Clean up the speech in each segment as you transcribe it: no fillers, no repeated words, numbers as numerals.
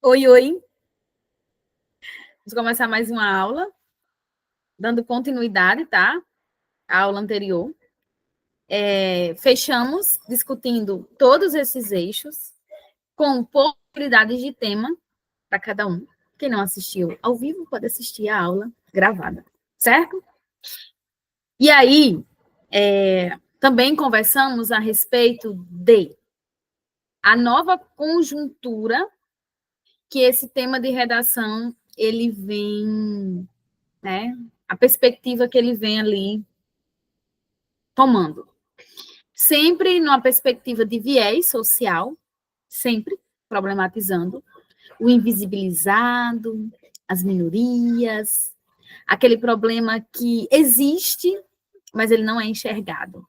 Oi, oi. Vamos começar mais uma aula, dando continuidade, tá? À aula anterior. Fechamos discutindo todos esses eixos, com possibilidades de tema para cada um. Quem não assistiu ao vivo pode assistir a aula gravada, certo? E aí, também conversamos a respeito de a nova conjuntura que esse tema de redação ele vem, né? A perspectiva que ele vem ali tomando. Sempre numa perspectiva de viés social, sempre problematizando o invisibilizado, as minorias, aquele problema que existe, mas ele não é enxergado.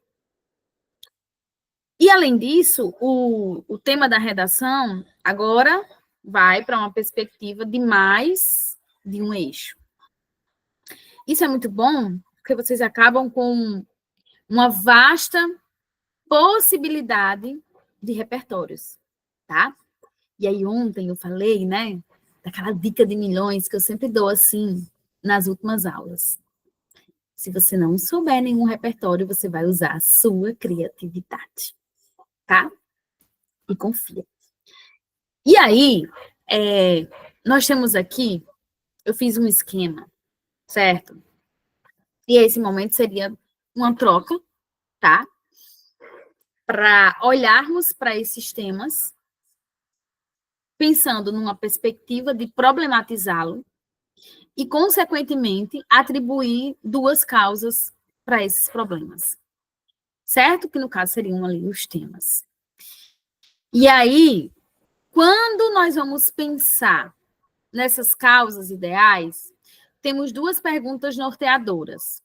E, além disso, o tema da redação agora vai para uma perspectiva de mais de um eixo. Isso é muito bom, porque vocês acabam com uma vasta possibilidade de repertórios, tá? E aí ontem eu falei, né, daquela dica de milhões que eu sempre dou assim nas últimas aulas. Se você não souber nenhum repertório, você vai usar a sua criatividade, tá? E confia. E aí, nós temos aqui, eu fiz um esquema, certo? E esse momento seria uma troca, tá? Para olharmos para esses temas, pensando numa perspectiva de problematizá-lo e, consequentemente, atribuir duas causas para esses problemas. Certo? Que, no caso, seriam ali os temas. E aí, quando nós vamos pensar nessas causas ideais, temos duas perguntas norteadoras,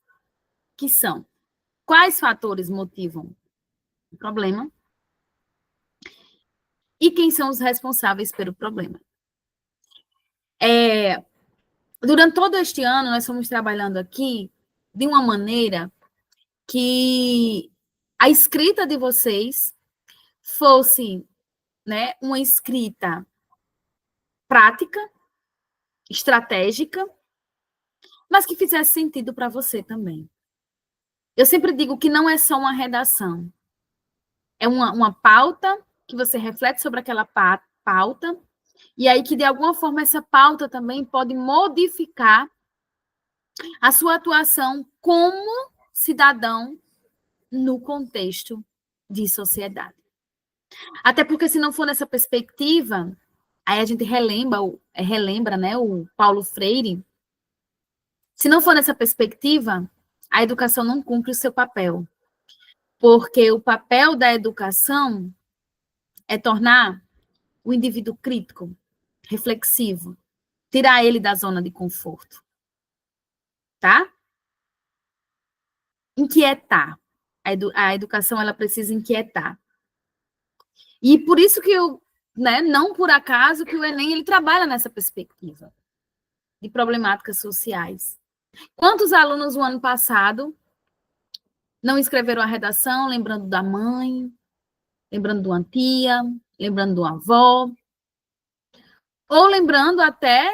que são: quais fatores motivam o problema? E quem são os responsáveis pelo problema? Durante todo este ano, nós fomos trabalhando aqui de uma maneira que a escrita de vocês fosse, né, uma escrita prática, estratégica, mas que fizesse sentido para você também. Eu sempre digo que não é só uma redação, é uma pauta que você reflete sobre aquela pauta, e aí que, de alguma forma, essa pauta também pode modificar a sua atuação como cidadão no contexto de sociedade. Até porque, se não for nessa perspectiva, aí a gente relembra, né, o Paulo Freire. Se não for nessa perspectiva, a educação não cumpre o seu papel. Porque o papel da educação é tornar o indivíduo crítico, reflexivo, tirar ele da zona de conforto. Tá? Inquietar. A educação, ela precisa inquietar. E por isso que não por acaso que o Enem ele trabalha nessa perspectiva de problemáticas sociais. Quantos alunos no ano passado não escreveram a redação lembrando da mãe, lembrando de uma tia, lembrando de uma avó, ou lembrando até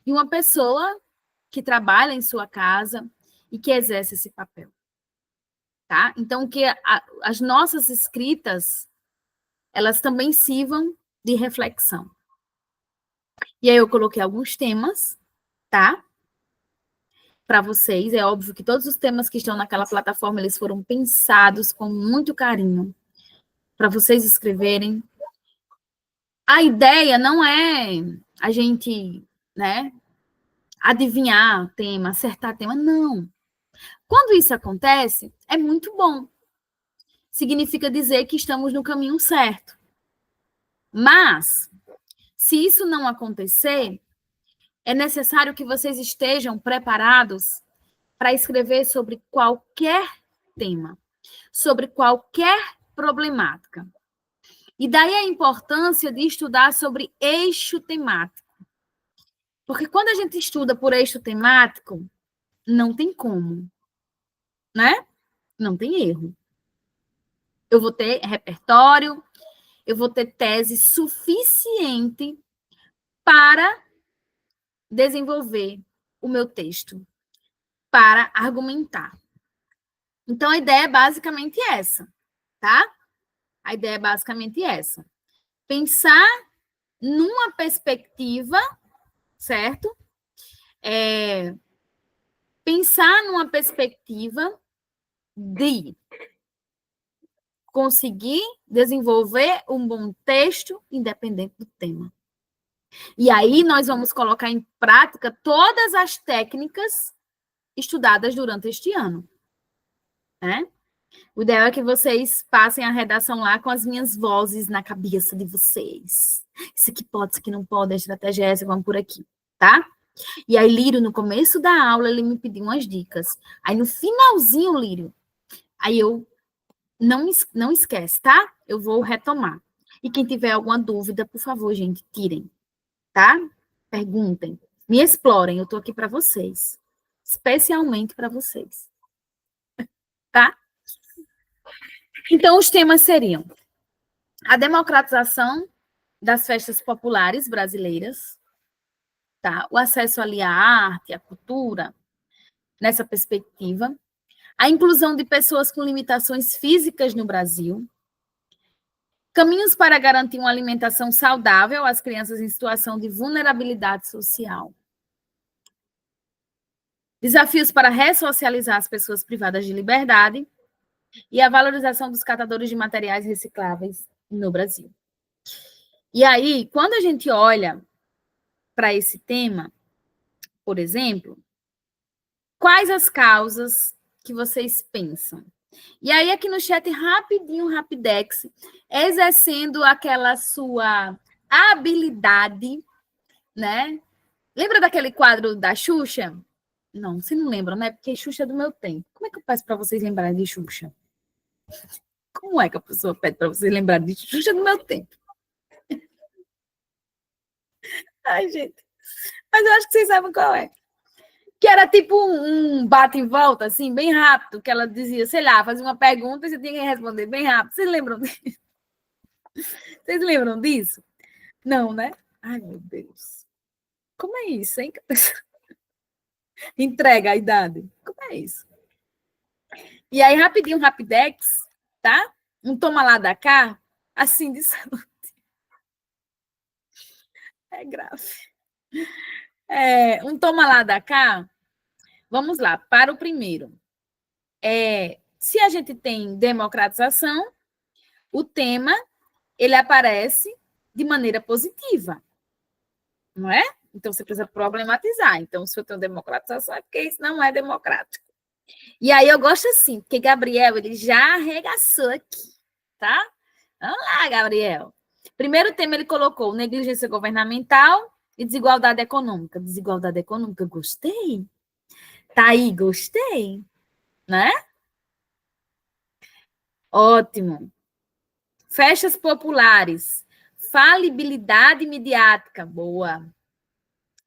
de uma pessoa que trabalha em sua casa e que exerce esse papel, tá? Então, que as nossas escritas, elas também sirvam de reflexão. E aí eu coloquei alguns temas, tá? Para vocês. É óbvio que todos os temas que estão naquela plataforma, eles foram pensados com muito carinho para vocês escreverem. A ideia não é a gente, né, adivinhar tema, acertar tema, não. Quando isso acontece, é muito bom. Significa dizer que estamos no caminho certo. Mas, se isso não acontecer, é necessário que vocês estejam preparados para escrever sobre qualquer tema, sobre qualquer problemática. E daí a importância de estudar sobre eixo temático. Porque quando a gente estuda por eixo temático, não tem como, né? Não tem erro. Eu vou ter repertório, eu vou ter tese suficiente para desenvolver o meu texto, para argumentar. Então, a ideia é basicamente essa, tá? A ideia é basicamente essa. Pensar numa perspectiva, certo? Pensar numa perspectiva de conseguir desenvolver um bom texto independente do tema. E aí nós vamos colocar em prática todas as técnicas estudadas durante este ano, né? O ideal é que vocês passem a redação lá com as minhas vozes na cabeça de vocês. Isso aqui pode, isso aqui não pode, a estratégia é essa, vamos por aqui, tá? E aí, Lírio, no começo da aula, ele me pediu umas dicas. Aí, no finalzinho, Lírio, aí eu não esquece, tá? Eu vou retomar. E quem tiver alguma dúvida, por favor, gente, tirem, tá? Perguntem, me explorem, eu tô aqui para vocês. Especialmente para vocês. Tá? Então, os temas seriam a democratização das festas populares brasileiras, tá? O acesso ali à arte, à cultura, nessa perspectiva. A inclusão de pessoas com limitações físicas no Brasil. Caminhos para garantir uma alimentação saudável às crianças em situação de vulnerabilidade social. Desafios para ressocializar as pessoas privadas de liberdade. E a valorização dos catadores de materiais recicláveis no Brasil. E aí, quando a gente olha para esse tema, por exemplo, quais as causas que vocês pensam? E aí, aqui no chat, rapidinho, rapidex, exercendo aquela sua habilidade, né? Lembra daquele quadro da Xuxa? Não, você não lembra, né? Porque Xuxa é do meu tempo. Como é que eu peço para vocês lembrarem de Xuxa? Como é que a pessoa pede para vocês lembrarem de Xuxa do meu tempo? Ai, gente. Mas eu acho que vocês sabem qual é. Que era tipo um bate e volta, assim, bem rápido, que ela dizia, sei lá, fazia uma pergunta e você tinha que responder bem rápido. Vocês lembram disso? Vocês lembram disso? Não, né? Ai, meu Deus. Como é isso, hein? Entrega a idade. Como é isso? E aí, rapidinho, rapidex, tá? Um toma lá da cá, assim de saúde. É grave. Um toma lá da cá. Vamos lá, para o primeiro. Se a gente tem democratização, o tema ele aparece de maneira positiva, não é? Então, você precisa problematizar. Então, se eu tenho democratização, é porque isso não é democrático. E aí, eu gosto assim, porque Gabriel, ele já arregaçou aqui, tá? Vamos lá, Gabriel. Primeiro tema, ele colocou negligência governamental e desigualdade econômica. Desigualdade econômica, gostei. Tá aí, gostei. Né? Ótimo. Festas populares. Falibilidade midiática. Boa.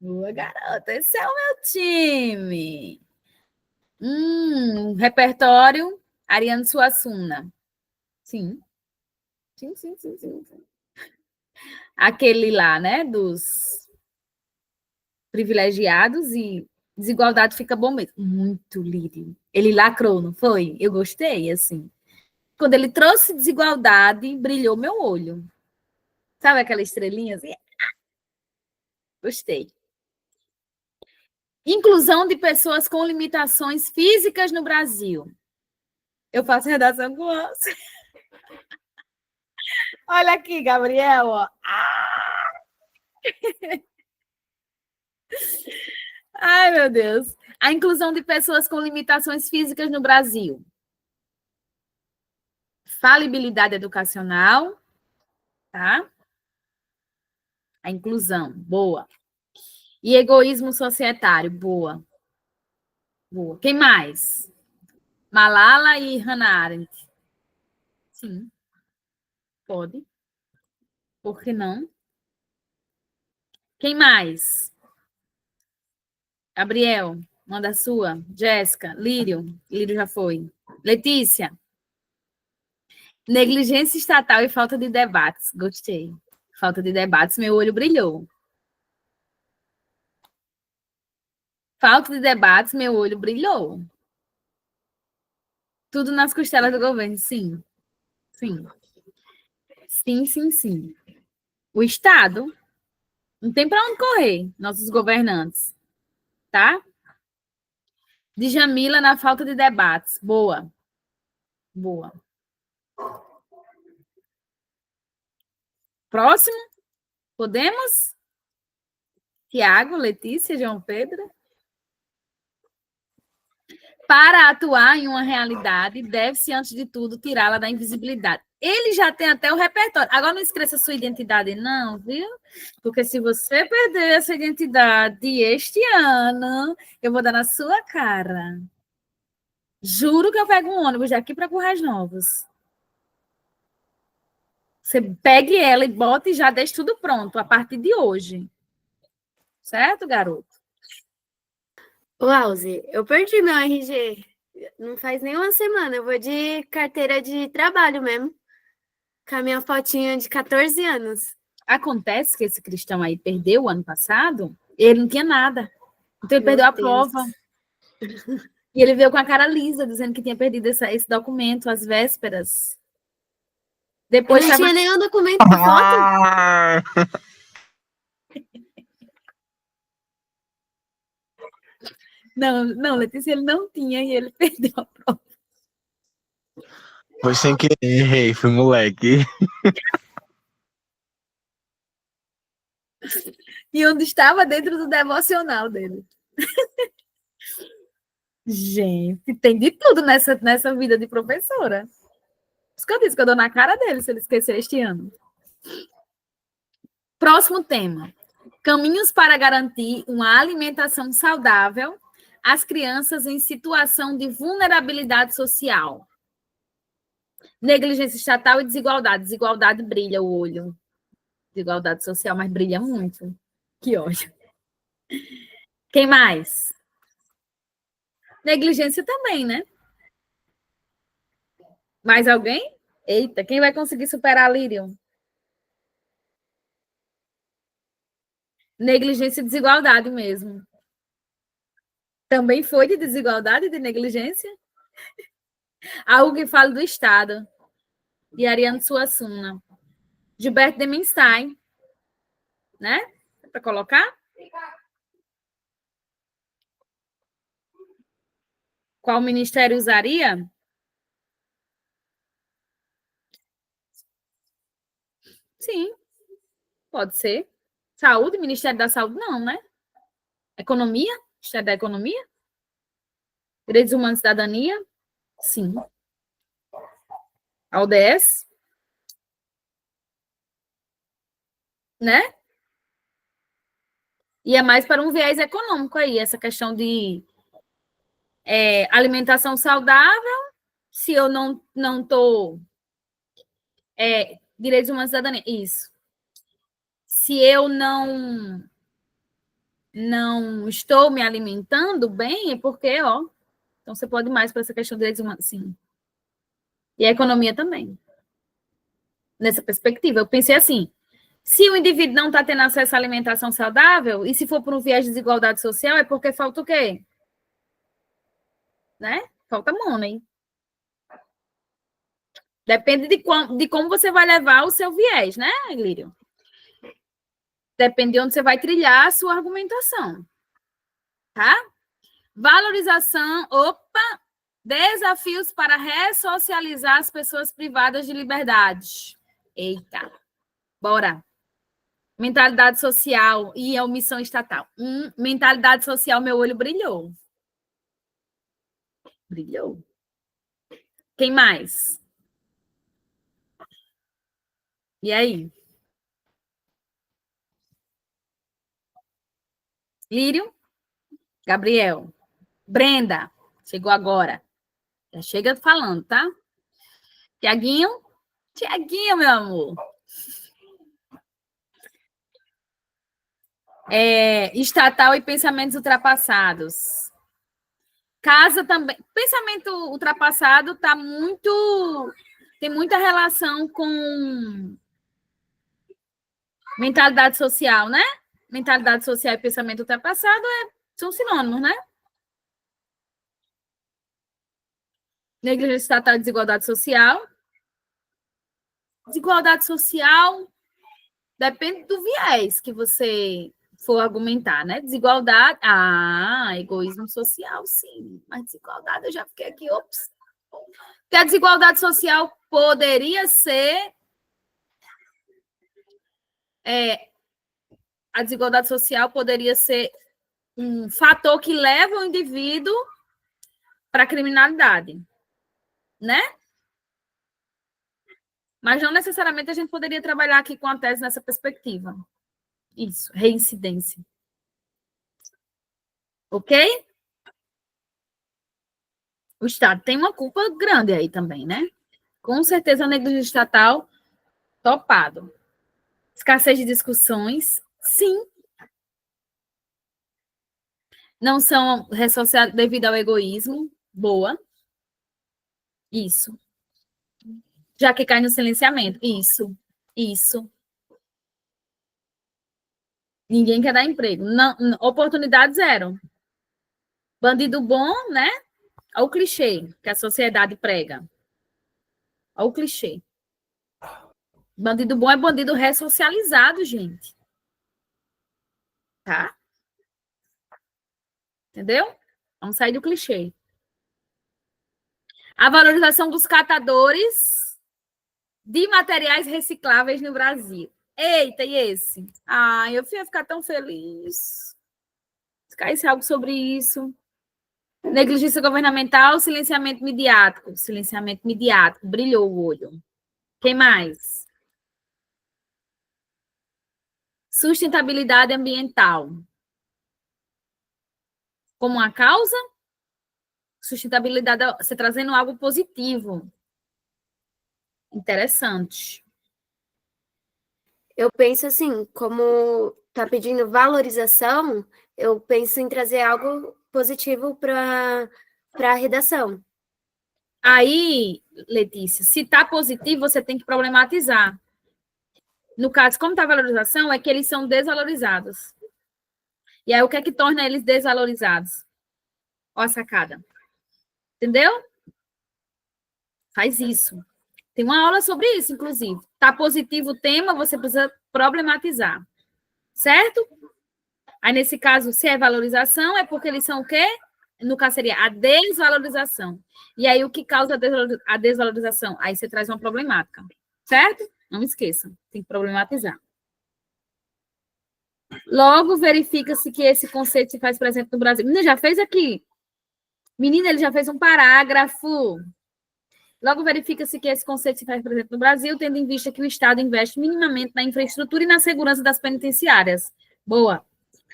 Boa, garota. Esse é o meu time. Repertório. Ariano Suassuna. Sim. Sim, sim, sim, sim. Aquele lá, né? Dos privilegiados e desigualdade fica bom mesmo. Muito lírio. Ele lacrou, não foi? Eu gostei, assim. Quando ele trouxe desigualdade, brilhou meu olho. Sabe aquela estrelinha assim? Gostei. Inclusão de pessoas com limitações físicas no Brasil. Eu faço redação com você. Olha aqui, Gabriel. Ó. Ai, meu Deus. A inclusão de pessoas com limitações físicas no Brasil. Falibilidade educacional. Tá? A inclusão. Boa. E egoísmo societário. Boa. Boa. Quem mais? Malala e Hannah Arendt. Sim. Pode. Por que não? Quem mais? Gabriel, manda a sua. Jéssica, Lírio. Lírio já foi. Letícia. Negligência estatal e falta de debates. Gostei. Falta de debates, meu olho brilhou. Falta de debates, meu olho brilhou. Tudo nas costelas do governo, sim. Sim. Sim, sim, sim. O Estado não tem para onde correr, nossos governantes, tá? Djamila na falta de debates. Boa. Boa. Próximo? Podemos? Tiago, Letícia, João Pedro? Para atuar em uma realidade, deve-se, antes de tudo, tirá-la da invisibilidade. Ele já tem até o repertório. Agora não esqueça a sua identidade, não, viu? Porque se você perder essa identidade este ano, eu vou dar na sua cara. Juro que eu pego um ônibus daqui para Currais Novos. Você pegue ela e bota e já deixa tudo pronto a partir de hoje. Certo, garoto? Ô, Alze, eu perdi meu RG. Não faz nem uma semana. Eu vou de carteira de trabalho mesmo. Com a minha fotinha de 14 anos. Acontece que esse cristão aí perdeu o ano passado, ele não tinha nada. Então ele perdeu a prova. E ele veio com a cara lisa, dizendo que tinha perdido esse documento às vésperas. Depois eu não tinha nenhum documento de foto. Não, Letícia, ele não tinha e ele perdeu a prova. Foi sem querer, errei, fui moleque. E onde estava dentro do devocional dele. Gente, tem de tudo nessa vida de professora. Por isso que eu disse que eu dou na cara dele se ele esquecer este ano. Próximo tema. Caminhos para garantir uma alimentação saudável às crianças em situação de vulnerabilidade social. Negligência estatal e desigualdade. Desigualdade brilha o olho. Desigualdade social, mas brilha muito. Que ódio. Quem mais? Negligência também, né? Mais alguém? Eita, quem vai conseguir superar a Lírio? Negligência e desigualdade mesmo. Também foi de desigualdade e de negligência? Algo que fala do Estado. De Ariano Suassuna. Gilberto Demenstein. Né? Para colocar? Qual ministério usaria? Sim, pode ser. Saúde, Ministério da Saúde, não, né? Economia? Ministério da Economia? Direitos Humanos e Cidadania? Sim. A ODS? Né? E é mais para um viés econômico aí, essa questão de alimentação saudável, se eu não estou... direitos humanos e cidadania, isso. Se eu não estou me alimentando bem, é porque, ó, então você pode ir mais para essa questão de direitos humanos, sim. E a economia também. Nessa perspectiva, eu pensei assim, se o indivíduo não está tendo acesso à alimentação saudável, e se for por um viés de desigualdade social, é porque falta o quê? Né? Falta money. Depende de como você vai levar o seu viés, né, Lírio? Depende de onde você vai trilhar a sua argumentação. Tá? Valorização, desafios para ressocializar as pessoas privadas de liberdade. Eita, bora. Mentalidade social e a omissão estatal. Mentalidade social, meu olho brilhou. Brilhou. Quem mais? E aí? Lírio? Gabriel? Brenda? Chegou agora. Já chega falando, tá? Tiaguinho? Tiaguinho, meu amor. Estatal e pensamentos ultrapassados. Casa também. Pensamento ultrapassado tá muito... Tem muita relação com mentalidade social, né? Mentalidade social e pensamento ultrapassado São sinônimos, né? Negligência estatal e desigualdade social. Desigualdade social depende do viés que você for argumentar, né? Desigualdade. Egoísmo social, sim. Mas desigualdade, eu já fiquei aqui, ops. Porque a desigualdade social poderia ser. A desigualdade social poderia ser um fator que leva o indivíduo para a criminalidade, né? Mas não necessariamente a gente poderia trabalhar aqui com a tese nessa perspectiva. Isso, reincidência. Ok? O Estado tem uma culpa grande aí também, né? Com certeza a negligência estatal, topado. Escassez de discussões, sim. Não são ressociadas devido ao egoísmo, boa. Isso. Já que cai no silenciamento, isso. Ninguém quer dar emprego. Não, oportunidade zero. Bandido bom, né? Olha o clichê que a sociedade prega. Olha o clichê. Bandido bom é bandido ressocializado, gente. Tá? Entendeu? Vamos sair do clichê. A valorização dos catadores de materiais recicláveis no Brasil. Eita, e esse? Eu ia ficar tão feliz. Se caísse algo sobre isso. Negligência governamental, silenciamento midiático. Silenciamento midiático, brilhou o olho. Quem mais? Sustentabilidade ambiental. Como uma causa? Sustentabilidade, você trazendo algo positivo. Interessante. Eu penso assim, como tá pedindo valorização, eu penso em trazer algo positivo para a redação. Aí, Letícia, se está positivo, você tem que problematizar. No caso, como está a valorização, é que eles são desvalorizados. E aí, o que é que torna eles desvalorizados? Ó a sacada. Entendeu? Faz isso. Tem uma aula sobre isso, inclusive. Está positivo o tema, você precisa problematizar. Certo? Aí, nesse caso, se é valorização, é porque eles são o quê? No caso, seria a desvalorização. E aí, o que causa a desvalorização? Aí você traz uma problemática. Certo? Não esqueça, tem que problematizar. Logo, verifica-se que esse conceito se faz presente no Brasil. Menina, já fez aqui. Menina, ele já fez um parágrafo. Logo, verifica-se que esse conceito se faz presente no Brasil, tendo em vista que o Estado investe minimamente na infraestrutura e na segurança das penitenciárias. Boa.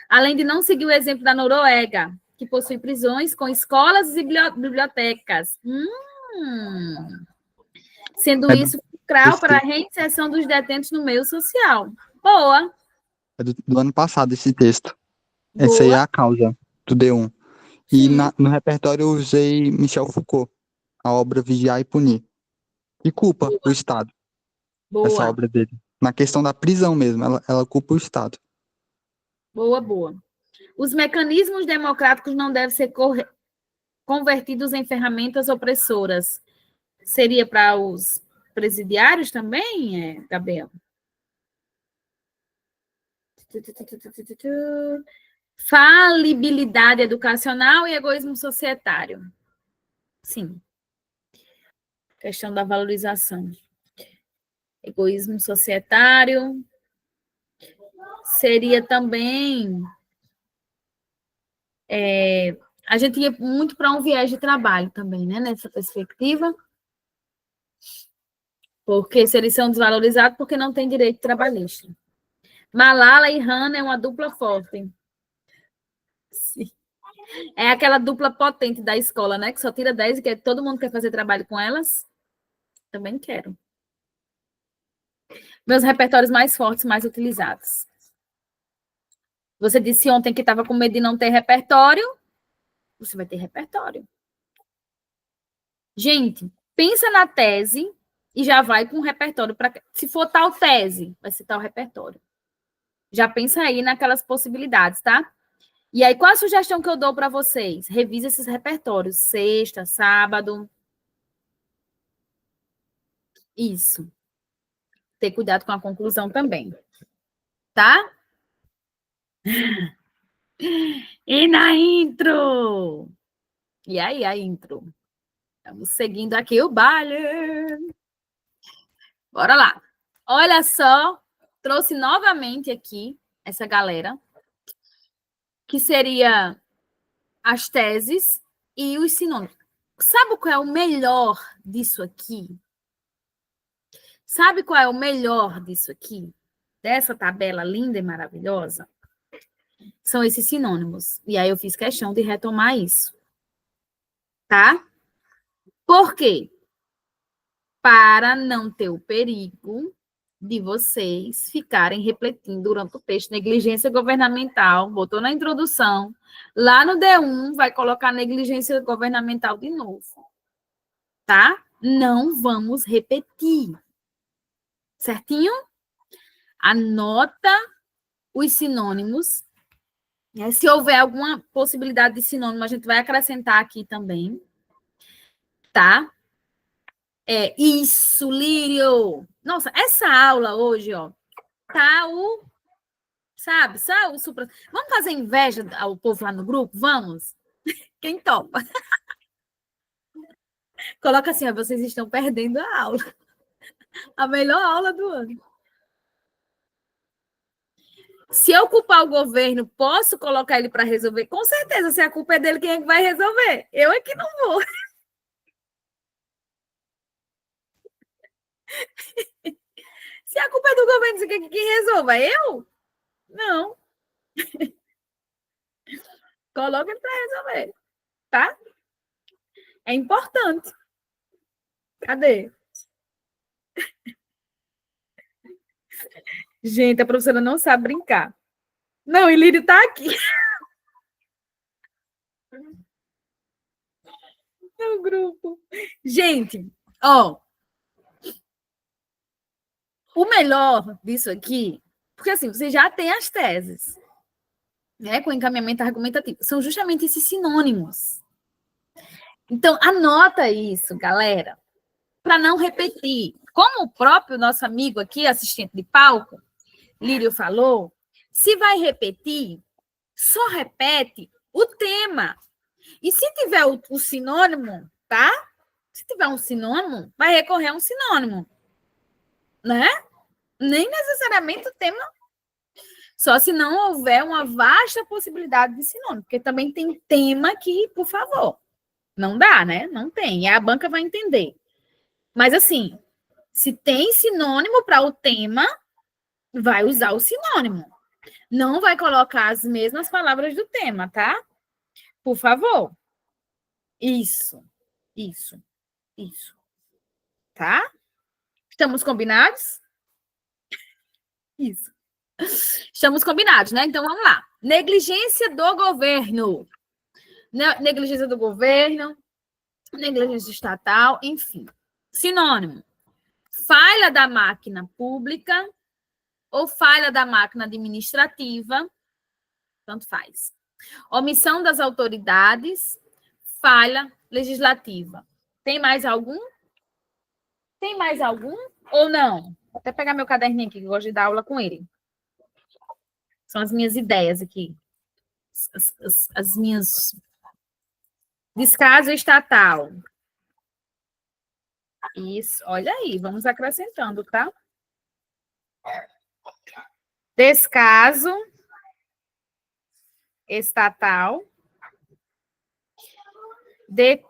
Além de não seguir o exemplo da Noruega, que possui prisões com escolas e bibliotecas. Sendo isso fulcral para a reinserção dos detentos no meio social. Boa. É do ano passado esse texto. Boa. Essa aí é a causa do D1. E no repertório eu usei Michel Foucault, a obra Vigiar e Punir. E culpa o Estado. Boa. Essa obra dele. Na questão da prisão mesmo, ela culpa o Estado. Boa. Os mecanismos democráticos não devem ser convertidos em ferramentas opressoras. Seria para os presidiários também, Gabriel? Falibilidade educacional e egoísmo societário. Sim. Questão da valorização. Egoísmo societário. Seria também... a gente ia muito para um viés de trabalho também, né? Nessa perspectiva. Porque se eles são desvalorizados, porque não tem direito trabalhista. Malala e Hannah é uma dupla forte. Sim. É aquela dupla potente da escola, né? Que só tira 10 e que todo mundo quer fazer trabalho com elas. Também quero. Meus repertórios mais fortes, mais utilizados. Você disse ontem que estava com medo de não ter repertório. Você vai ter repertório. Gente, pensa na tese e já vai com o repertório. Se for tal tese, vai ser tal repertório. Já pensa aí naquelas possibilidades, tá? E aí, qual a sugestão que eu dou para vocês? Revise esses repertórios, sexta, sábado. Isso. Ter cuidado com a conclusão também. Tá? E na intro? E aí, a intro? Estamos seguindo aqui o baile. Bora lá. Olha só, trouxe novamente aqui essa galera, que seria as teses e os sinônimos. Sabe qual é o melhor disso aqui? Sabe qual é o melhor disso aqui? Dessa tabela linda e maravilhosa? São esses sinônimos. E aí eu fiz questão de retomar isso. Tá? Por quê? Para não ter o perigo de vocês ficarem repetindo durante o texto negligência governamental, botou na introdução, lá no D1 vai colocar negligência governamental de novo. Tá? Não vamos repetir. Certinho? Anota os sinônimos. Se houver alguma possibilidade de sinônimo, a gente vai acrescentar aqui também. Tá? Isso, Lírio! Nossa, essa aula hoje, ó, tá sabe, o supra... Vamos fazer inveja ao povo lá no grupo? Vamos? Quem topa? Coloca assim, ó, vocês estão perdendo a aula. A melhor aula do ano. Se eu culpar o governo, posso colocar ele para resolver? Com certeza, se a culpa é dele, quem é que vai resolver? Eu é que não vou. Se a culpa é do governo, você quer que quem resolva? Eu? Não. Coloca ele para resolver, tá? É importante. Cadê? Gente, a professora não sabe brincar. Não, e Lírio tá aqui. No grupo. Gente, ó. O melhor disso aqui, porque assim, você já tem as teses, né, com encaminhamento argumentativo, são justamente esses sinônimos. Então, anota isso, galera, para não repetir. Como o próprio nosso amigo aqui, assistente de palco, Lírio falou, se vai repetir, só repete o tema. E se tiver o sinônimo, tá? Se tiver um sinônimo, vai recorrer a um sinônimo, né? Nem necessariamente o tema, só se não houver uma vasta possibilidade de sinônimo, porque também tem tema que, por favor, não dá, né? Não tem, e a banca vai entender. Mas, assim, se tem sinônimo para o tema, vai usar o sinônimo. Não vai colocar as mesmas palavras do tema, tá? Por favor. Isso. Tá? Estamos combinados? Isso. Estamos combinados, né? Então, vamos lá. Negligência do governo. Negligência do governo, negligência estatal, enfim. Sinônimo. Falha da máquina pública ou falha da máquina administrativa, tanto faz. Omissão das autoridades, falha legislativa. Tem mais algum? Tem mais algum ou não? Vou até pegar meu caderninho aqui, que eu gosto de dar aula com ele. São as minhas ideias aqui. As minhas... Descaso estatal. Isso, olha aí, vamos acrescentando, tá? Descaso estatal.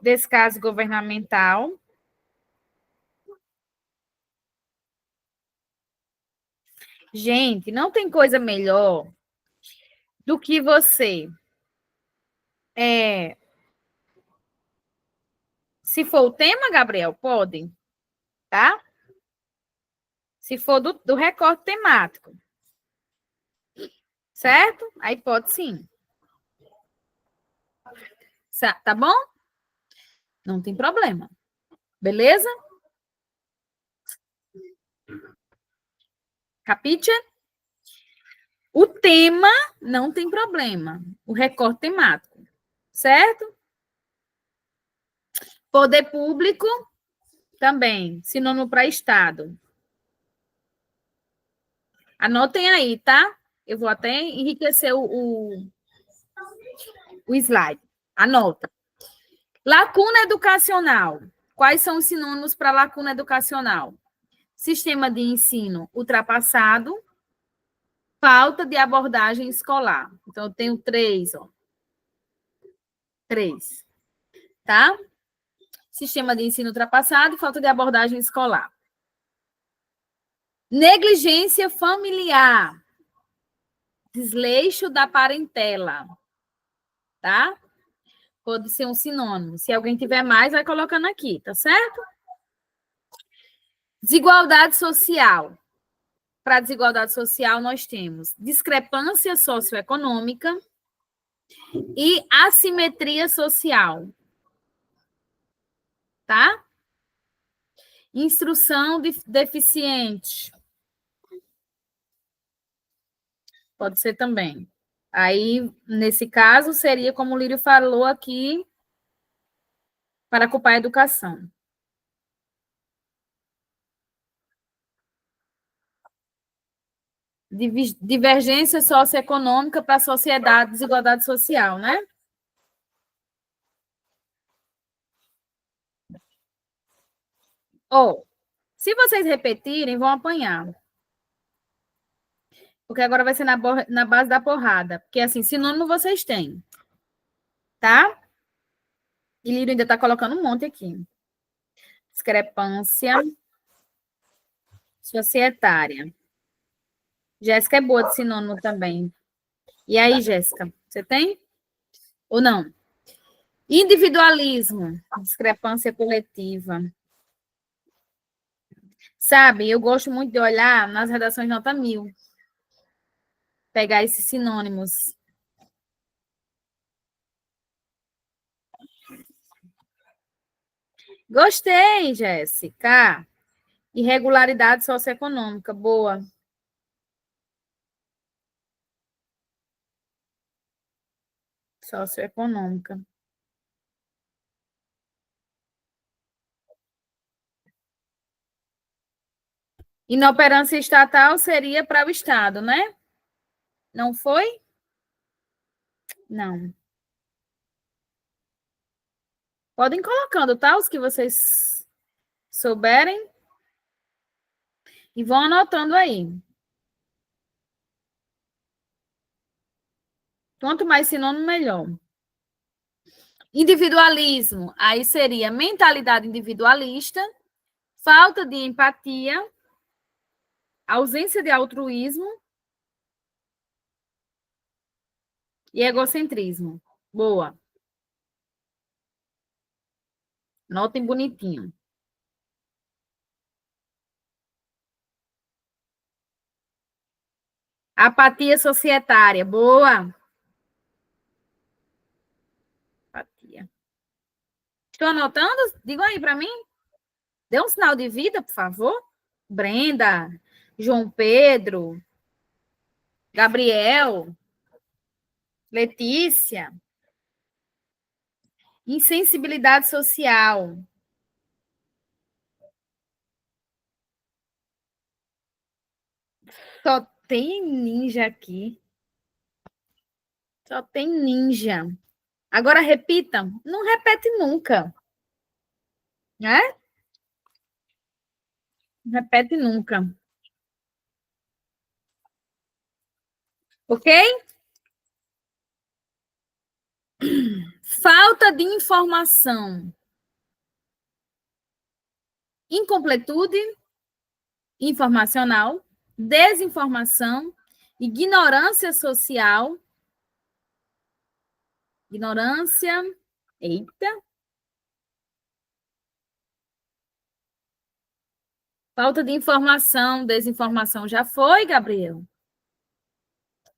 Descaso governamental. Gente, não tem coisa melhor do que você... Se for o tema, Gabriel, pode, tá? Se for do recorte temático. Certo? Aí pode sim. Tá bom? Não tem problema. Beleza? Capite? O tema não tem problema. O recorte temático. Certo? Poder público também. Sinônimo para Estado. Anotem aí, tá? Eu vou até enriquecer o slide. Anota. Lacuna educacional. Quais são os sinônimos para lacuna educacional? Sistema de ensino ultrapassado, falta de abordagem escolar. Então, eu tenho 3, ó. 3, tá? Sistema de ensino ultrapassado e falta de abordagem escolar. Negligência familiar. Desleixo da parentela. Tá? Pode ser um sinônimo. Se alguém tiver mais, vai colocando aqui, tá certo? Desigualdade social. Para desigualdade social, nós temos discrepância socioeconômica e assimetria social. Tá? Instrução deficiente. Pode ser também. Aí, nesse caso, seria, como o Lírio falou aqui, para culpar a educação. Divergência socioeconômica para a sociedade, desigualdade social, né? Ou, se vocês repetirem, vão apanhar. Porque agora vai ser na base da porrada. Porque, assim, sinônimo vocês têm. Tá? E Lírio ainda está colocando um monte aqui. Discrepância societária. Jéssica é boa de sinônimo também. E aí, Jéssica, você tem? Ou não? Individualismo, discrepância coletiva. Sabe, eu gosto muito de olhar nas redações nota 1000. Pegar esses sinônimos. Gostei, Jéssica. Irregularidade socioeconômica, boa. Socioeconômica. Inoperância estatal seria para o Estado, né? Não foi? Não. Podem ir colocando, tá? Os que vocês souberem. E vão anotando aí. Quanto mais sinônimo, melhor. Individualismo, aí seria mentalidade individualista, falta de empatia, ausência de altruísmo e egocentrismo. Boa. Notem bonitinho. Apatia societária. Boa. Apatia. Estou anotando? Digam aí para mim. Dê um sinal de vida, por favor. Brenda, João Pedro, Gabriel, Letícia. Insensibilidade social. Só tem ninja aqui. Só tem ninja. Agora repita. Não repete nunca. Né? Não repete nunca. Ok? Falta de informação. Incompletude informacional, desinformação, ignorância social. Ignorância. Eita. Falta de informação, desinformação já foi, Gabriel.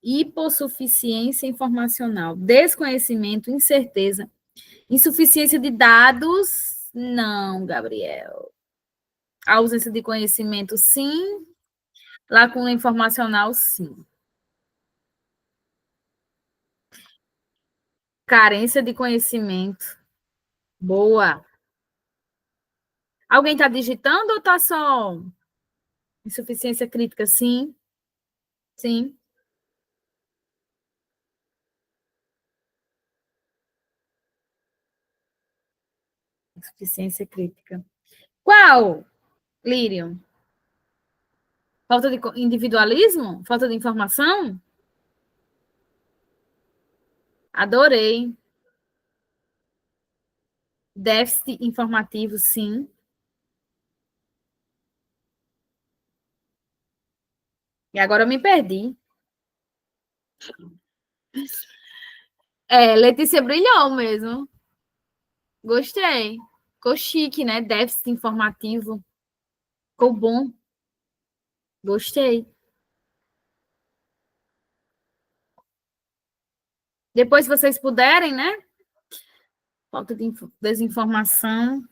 Hipossuficiência informacional, desconhecimento, incerteza, insuficiência de dados, não, Gabriel. A ausência de conhecimento, sim. Lacuna informacional, sim. Carência de conhecimento. Boa. Alguém está digitando ou está só insuficiência crítica? Sim. Sim. Insuficiência crítica. Qual, Lírio? Falta de individualismo? Falta de informação? Adorei. Déficit informativo, sim. E agora eu me perdi. Letícia brilhou mesmo. Gostei. Ficou chique, né? Déficit informativo. Ficou bom. Gostei. Depois, se vocês puderem, né? Falta de desinformação. Vou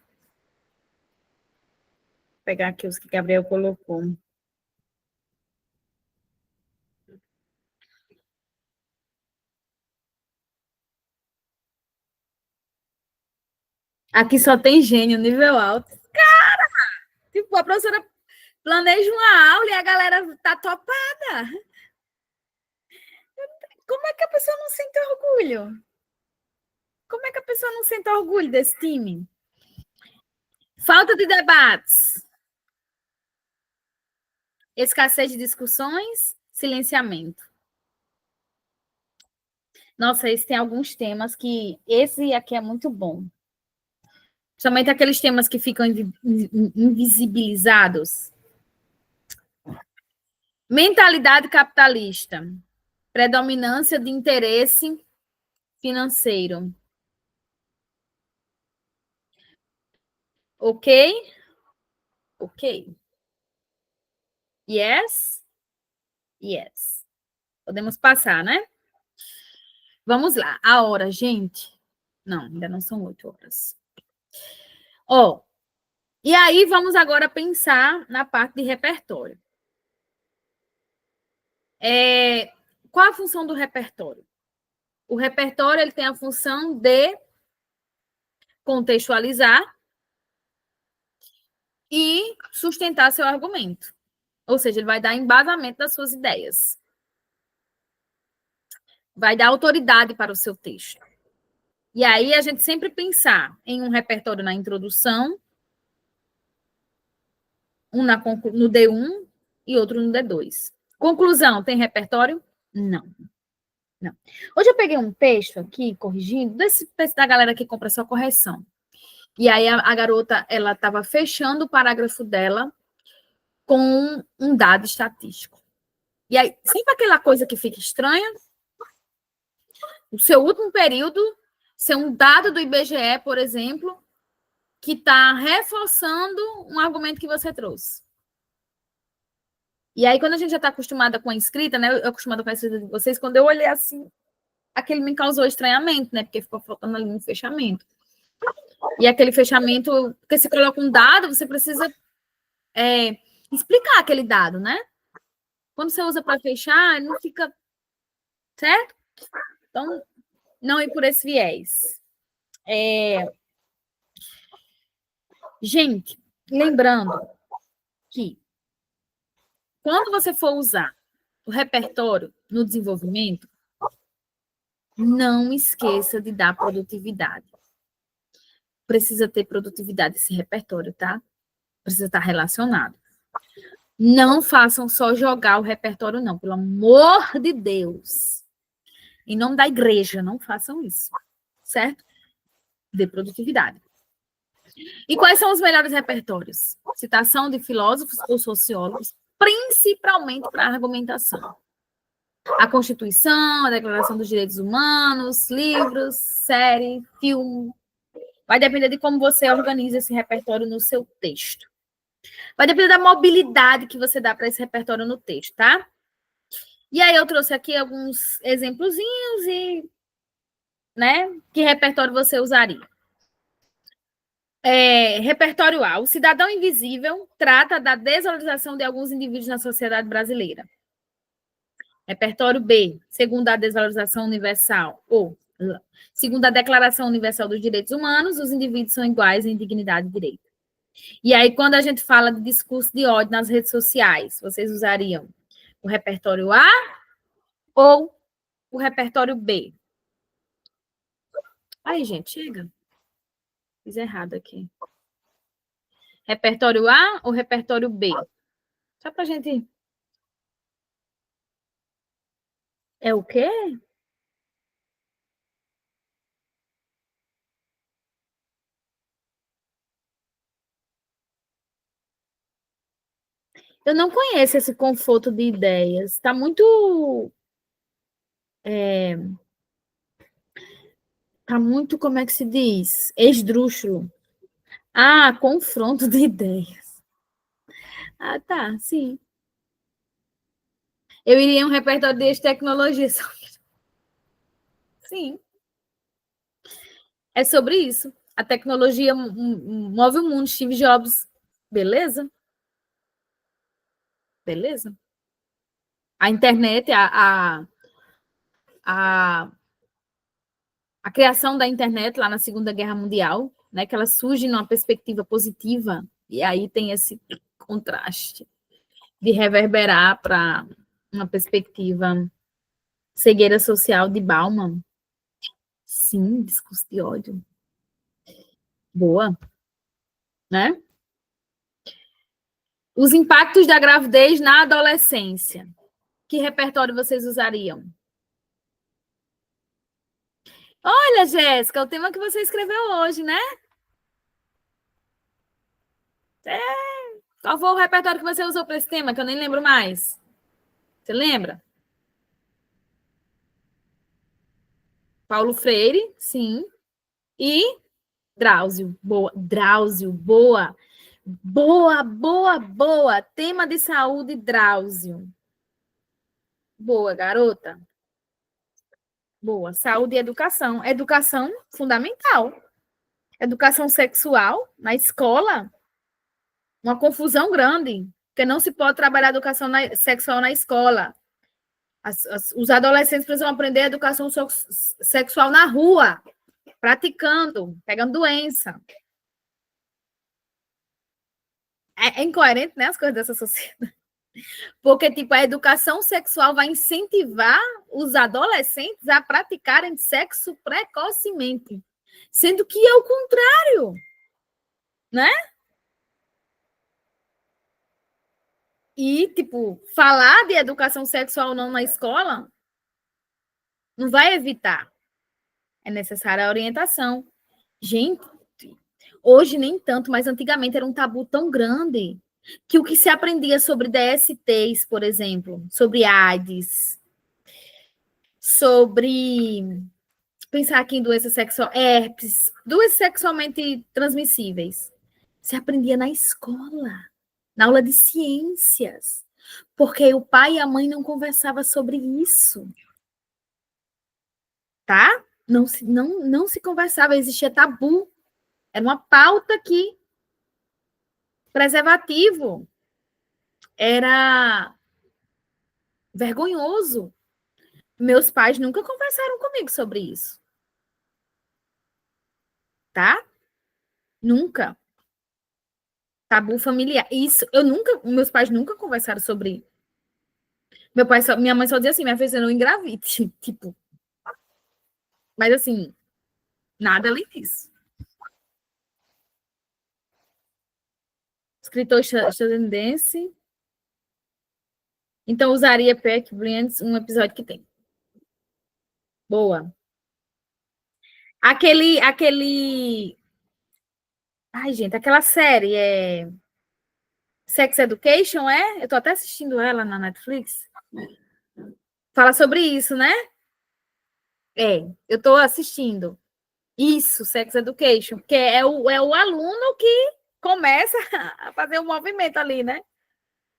pegar aqui os que Gabriel colocou. Aqui só tem gênio, nível alto. Cara! Tipo, a professora planeja uma aula e a galera tá topada. Como é que a pessoa não sente orgulho? Como é que a pessoa não sente orgulho desse time? Falta de debates. Escassez de discussões, silenciamento. Nossa, esse tem alguns temas que... Esse aqui é muito bom. Principalmente aqueles temas que ficam invisibilizados. Mentalidade capitalista. Predominância de interesse financeiro. Ok? Ok. Yes? Yes. Podemos passar, né? Vamos lá. A hora, gente. Não, ainda não são 8 horas. Ó, e aí vamos agora pensar na parte de repertório. Qual a função do repertório? O repertório ele tem a função de contextualizar e sustentar seu argumento. Ou seja, ele vai dar embasamento das suas ideias. Vai dar autoridade para o seu texto. E aí a gente sempre pensar em um repertório na introdução, um no D1 e outro no D2. Conclusão, tem repertório? Não. Não. Hoje eu peguei um texto aqui, corrigindo, desse texto da galera que compra só correção. E aí a garota, ela estava fechando o parágrafo dela com um dado estatístico. E aí, sempre aquela coisa que fica estranha, o seu último período ser um dado do IBGE, por exemplo, que está reforçando um argumento que você trouxe. E aí, quando a gente já está acostumada com a escrita, né? Eu acostumada com a escrita de vocês, quando eu olhei assim, aquele me causou estranhamento, né? Porque ficou faltando ali um fechamento. E aquele fechamento, porque se coloca um dado, você precisa explicar aquele dado, né? Quando você usa para fechar, não fica certo? Então, não ir por esse viés. Gente, lembrando que quando você for usar o repertório no desenvolvimento, não esqueça de dar produtividade. Precisa ter produtividade esse repertório, tá? Precisa estar relacionado. Não façam só jogar o repertório, não. Pelo amor de Deus. Em nome da igreja, não façam isso. Certo? Dê produtividade. E quais são os melhores repertórios? Citação de filósofos ou sociólogos, principalmente para argumentação. A Constituição, a Declaração dos Direitos Humanos, livros, série, filme. Vai depender de como você organiza esse repertório no seu texto. Vai depender da mobilidade que você dá para esse repertório no texto, tá? E aí eu trouxe aqui alguns exemplozinhos e, né, que repertório você usaria. Repertório A. O Cidadão Invisível trata da desvalorização de alguns indivíduos na sociedade brasileira. Repertório B. Segundo a desvalorização universal. Ou Segundo a Declaração Universal dos Direitos Humanos, os indivíduos são iguais em dignidade e direito. E aí, quando a gente fala de discurso de ódio nas redes sociais, vocês usariam o repertório A ou o repertório B? Aí, gente, chega. Fiz errado aqui. Repertório A ou repertório B? Só pra gente... É o quê? Eu não conheço esse conforto de ideias. Está muito... Tá muito, como é que se diz? Esdrúxulo. Ah, confronto de ideias. Ah, tá, sim. Eu iria em um repertório de tecnologia. Sim. É sobre isso. A tecnologia move o mundo. Steve Jobs. Beleza? Beleza. A internet, a criação da internet lá na Segunda Guerra Mundial, né, que ela surge numa perspectiva positiva, e aí tem esse contraste de reverberar para uma perspectiva cegueira social de Bauman. Sim, discurso de ódio. Boa. Né? Os impactos da gravidez na adolescência. Que repertório vocês usariam? Olha, Jéssica, o tema que você escreveu hoje, né? Qual foi o repertório que você usou para esse tema, que eu nem lembro mais? Você lembra? Paulo Freire, sim. E Drauzio, boa. Drauzio, boa. Boa, boa, boa. Tema de saúde, Drauzio. Boa, garota. Boa. Saúde e educação. Educação fundamental. Educação sexual na escola. Uma confusão grande. Porque não se pode trabalhar educação sexual na escola. Os adolescentes precisam aprender educação sexual na rua, praticando, pegando doença. É incoerente, né, as coisas dessa sociedade. Porque, tipo, a educação sexual vai incentivar os adolescentes a praticarem sexo precocemente. Sendo que é o contrário, né? E, tipo, falar de educação sexual não na escola não vai evitar. É necessária a orientação. Gente, hoje nem tanto, mas antigamente era um tabu tão grande que o que se aprendia sobre DSTs, por exemplo, sobre AIDS, sobre pensar aqui em doença sexual, herpes, doenças sexualmente transmissíveis, se aprendia na escola, na aula de ciências, porque o pai e a mãe não conversavam sobre isso, tá? Não se conversava, existia tabu. Era uma pauta que preservativo era vergonhoso. Meus pais nunca conversaram comigo sobre isso. Tá? Nunca. Tabu familiar. Isso, meus pais nunca conversaram sobre. Minha mãe só dizia assim, minha filha, você não engravide, tipo. Mas assim, nada além disso. Escritor estadunidense. Então, usaria Peck Blends, um episódio que tem. Boa. Aquele... Ai, gente, aquela série é... Sex Education, é? Eu tô até assistindo ela na Netflix. Fala sobre isso, né? É, eu tô assistindo. Isso, Sex Education, que é o aluno que começa a fazer um movimento ali, né?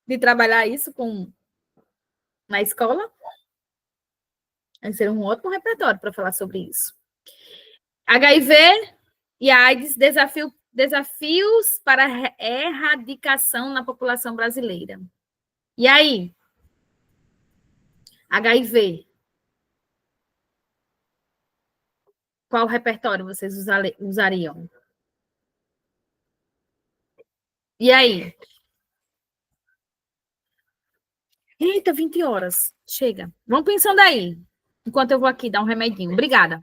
De trabalhar isso na escola. Vai ser um ótimo repertório para falar sobre isso. HIV e AIDS, desafios para erradicação na população brasileira. E aí? HIV. Qual repertório vocês usariam? E aí? Eita, 20 horas. Chega. Vão pensando aí. Enquanto eu vou aqui dar um remedinho. Obrigada.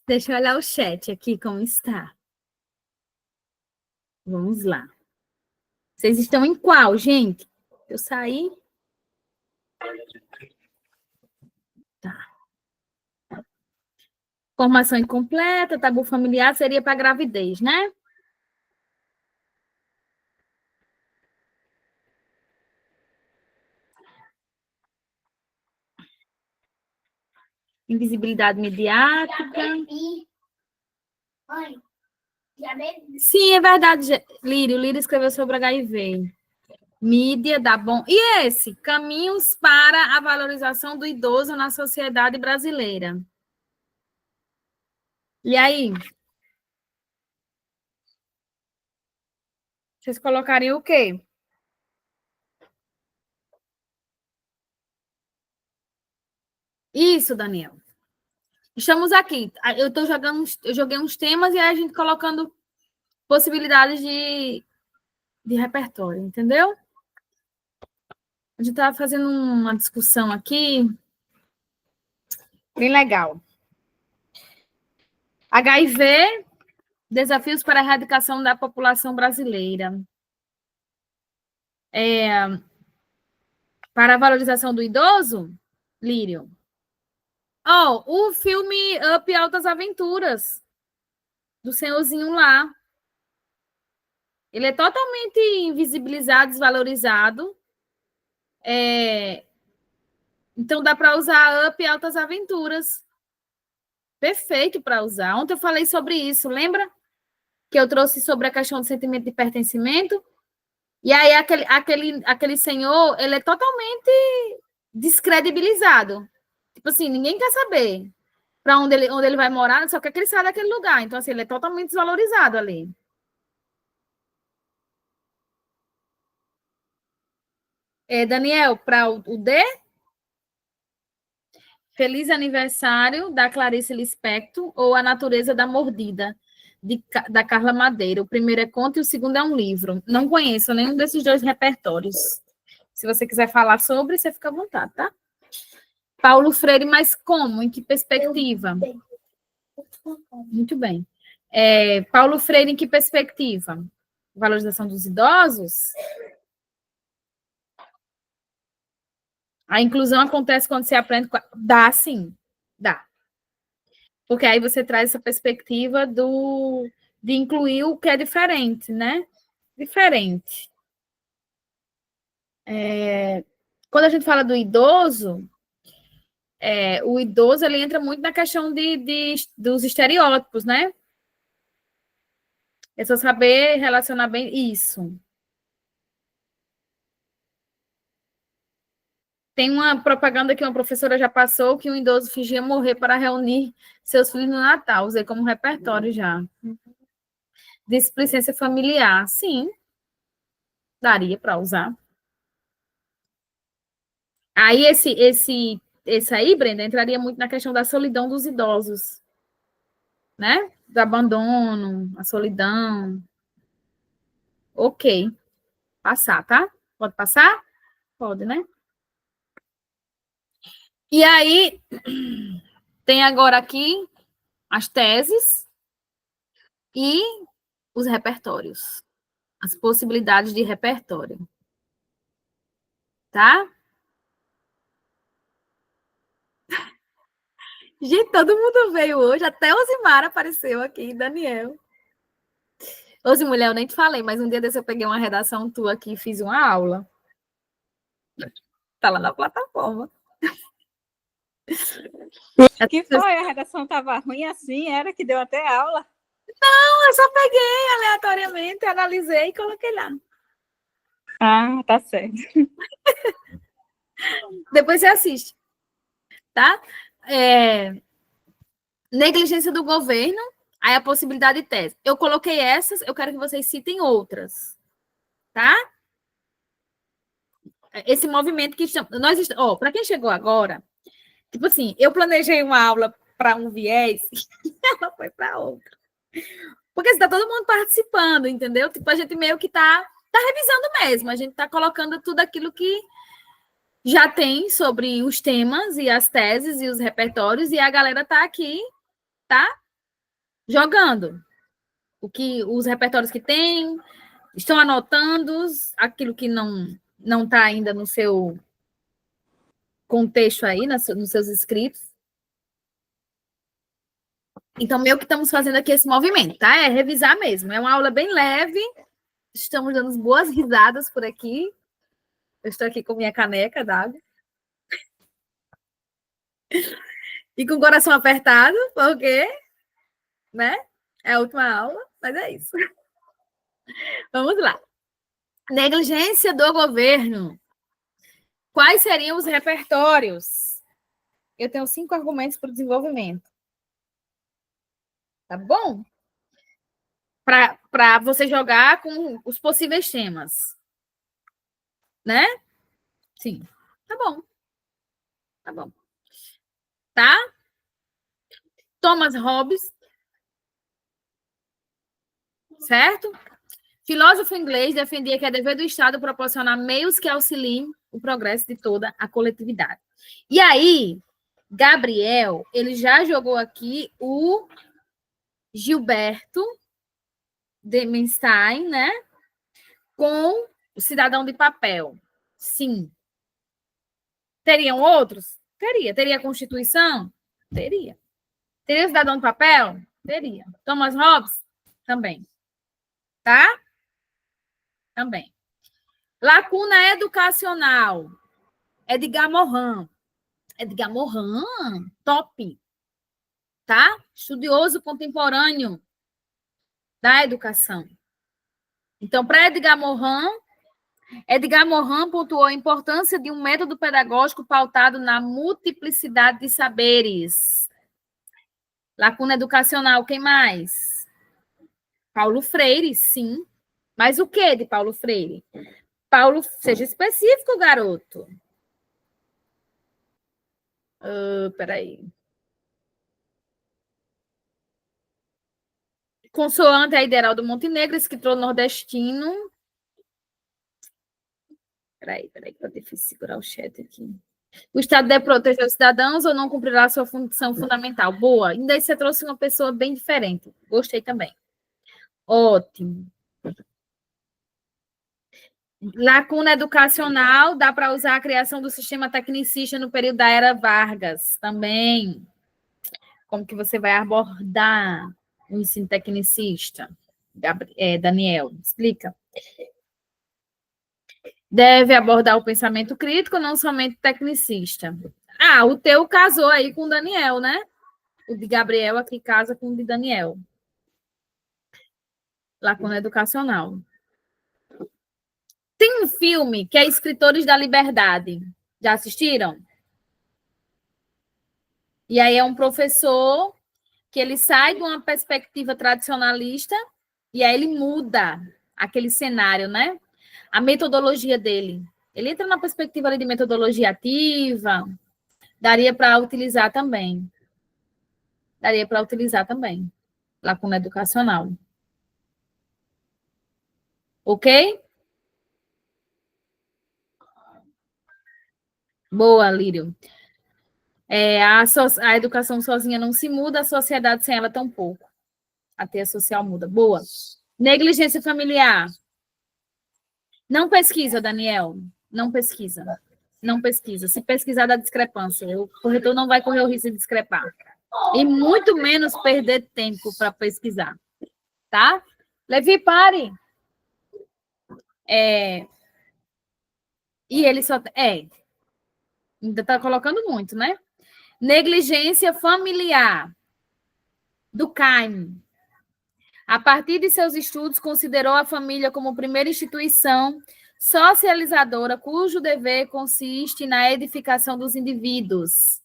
Deixa eu olhar o chat aqui, como está. Vamos lá. Vocês estão em qual, gente? Eu saí. Tá. Formação incompleta, tabu familiar seria para gravidez, né? Invisibilidade mediática. Sim, é verdade, Lírio. Lírio escreveu sobre HIV. Mídia dá bom. E esse? Caminhos para a valorização do idoso na sociedade brasileira. E aí? Vocês colocariam o quê? Isso, Daniel. Estamos aqui. Eu joguei uns temas e aí a gente colocando possibilidades de repertório, entendeu? A gente estava fazendo uma discussão aqui, bem legal. HIV, desafios para a erradicação da população brasileira. Para a valorização do idoso, Lírio. Oh, o filme Up Altas Aventuras, do senhorzinho lá. Ele é totalmente invisibilizado, desvalorizado. Então, dá para usar Up Altas Aventuras. Perfeito para usar. Ontem eu falei sobre isso, lembra? Que eu trouxe sobre a questão do sentimento de pertencimento. E aí, aquele senhor, ele é totalmente descredibilizado. Tipo assim, ninguém quer saber para onde ele vai morar, só quer que ele saia daquele lugar. Então, assim, ele é totalmente desvalorizado ali. Daniel, para o D? Feliz Aniversário, da Clarice Lispector, ou A Natureza da Mordida, da Carla Madeira. O primeiro é conto e o segundo é um livro. Não conheço nenhum desses dois repertórios. Se você quiser falar sobre, você fica à vontade, tá? Paulo Freire, mas como? Em que perspectiva? Muito bem. Paulo Freire, em que perspectiva? Valorização dos idosos? A inclusão acontece quando se aprende... Dá, sim. Dá. Porque aí você traz essa perspectiva de incluir o que é diferente, né? Diferente. Quando a gente fala do idoso, o idoso ele entra muito na questão dos estereótipos, né? É só saber relacionar bem isso. Tem uma propaganda que uma professora já passou que um idoso fingia morrer para reunir seus filhos no Natal. Usei como repertório já. Displicência familiar. Sim, daria para usar. Aí esse aí, Brenda, entraria muito na questão da solidão dos idosos, né? Do abandono, a solidão. Ok. Passar, tá? Pode passar? Pode, né? E aí, tem agora aqui as teses e os repertórios. As possibilidades de repertório. Tá? Gente, todo mundo veio hoje, até o Zimara apareceu aqui, Daniel. Ô, mulher, eu nem te falei, mas um dia desse eu peguei uma redação tua aqui e fiz uma aula. Tá lá na plataforma. Que foi? A redação estava ruim assim, era que deu até aula? Não, eu só peguei aleatoriamente, analisei e coloquei lá. Ah, tá certo. Depois você assiste. Tá? Negligência do governo, aí a possibilidade de tese. Eu coloquei essas, eu quero que vocês citem outras. Tá? Esse movimento que estamos... Para quem chegou agora, tipo assim, eu planejei uma aula para um viés e ela foi para outro. Porque está todo mundo participando, entendeu? Tipo, a gente meio que tá revisando mesmo. A gente está colocando tudo aquilo que já tem sobre os temas e as teses e os repertórios, e a galera tá aqui, tá? Jogando. Os repertórios que tem, estão anotando aquilo que não tá ainda no seu contexto aí, nos seus escritos. Então, meio que estamos fazendo aqui esse movimento, tá? É revisar mesmo. É uma aula bem leve. Estamos dando boas risadas por aqui. Eu estou aqui com minha caneca d'água. E com o coração apertado, porque, né? É a última aula, mas é isso. Vamos lá. Negligência do governo. Quais seriam os repertórios? Eu tenho 5 argumentos para o desenvolvimento. Tá bom? Para você jogar com os possíveis temas. Né? Sim. Tá bom. Tá bom. Tá? Thomas Hobbes. Certo? Filósofo inglês defendia que é dever do Estado proporcionar meios que auxiliem o progresso de toda a coletividade. E aí, Gabriel, ele já jogou aqui o Gilberto Demenstein, né? Com o Cidadão de Papel. Sim. Teriam outros? Teria. Teria a Constituição? Teria. Teria o Cidadão de Papel? Teria. Thomas Hobbes? Também. Tá? Também. Lacuna educacional. Edgar Morin. Edgar Morin, top. Tá? Estudioso contemporâneo da educação. Então, para Edgar Morin pontuou a importância de um método pedagógico pautado na multiplicidade de saberes. Lacuna educacional, quem mais? Paulo Freire, sim. Mas o que de Paulo Freire? Seja específico, garoto. Peraí. Consoante a Ideraldo Montenegro, escritor nordestino. Peraí, que eu difícil segurar o chat aqui. O Estado deve proteger os cidadãos ou não cumprirá sua função fundamental? Boa. Ainda aí você trouxe uma pessoa bem diferente. Gostei também. Ótimo. Lacuna educacional, dá para usar a criação do sistema tecnicista no período da Era Vargas também. Como que você vai abordar o ensino tecnicista? Daniel, explica. Deve abordar o pensamento crítico, não somente tecnicista. Ah, o teu casou aí com o Daniel, né? O de Gabriel aqui casa com o de Daniel. Lacuna educacional. Tem um filme que é Escritores da Liberdade. Já assistiram? E aí é um professor que ele sai de uma perspectiva tradicionalista e aí ele muda aquele cenário, né? A metodologia dele. Ele entra na perspectiva ali de metodologia ativa, daria para utilizar também. Lacuna educacional. Ok? Boa, Lírio. A educação sozinha não se muda, a sociedade sem ela tampouco. A teia social muda. Boa. Negligência familiar. Não pesquisa, Daniel. Não pesquisa. Se pesquisar, dá discrepância. O corretor não vai correr o risco de discrepar. E muito menos perder tempo para pesquisar. Tá? Levi, pare. E ele só... ainda está colocando muito, né? Negligência familiar. Do Caim. A partir de seus estudos, considerou a família como primeira instituição socializadora, cujo dever consiste na edificação dos indivíduos.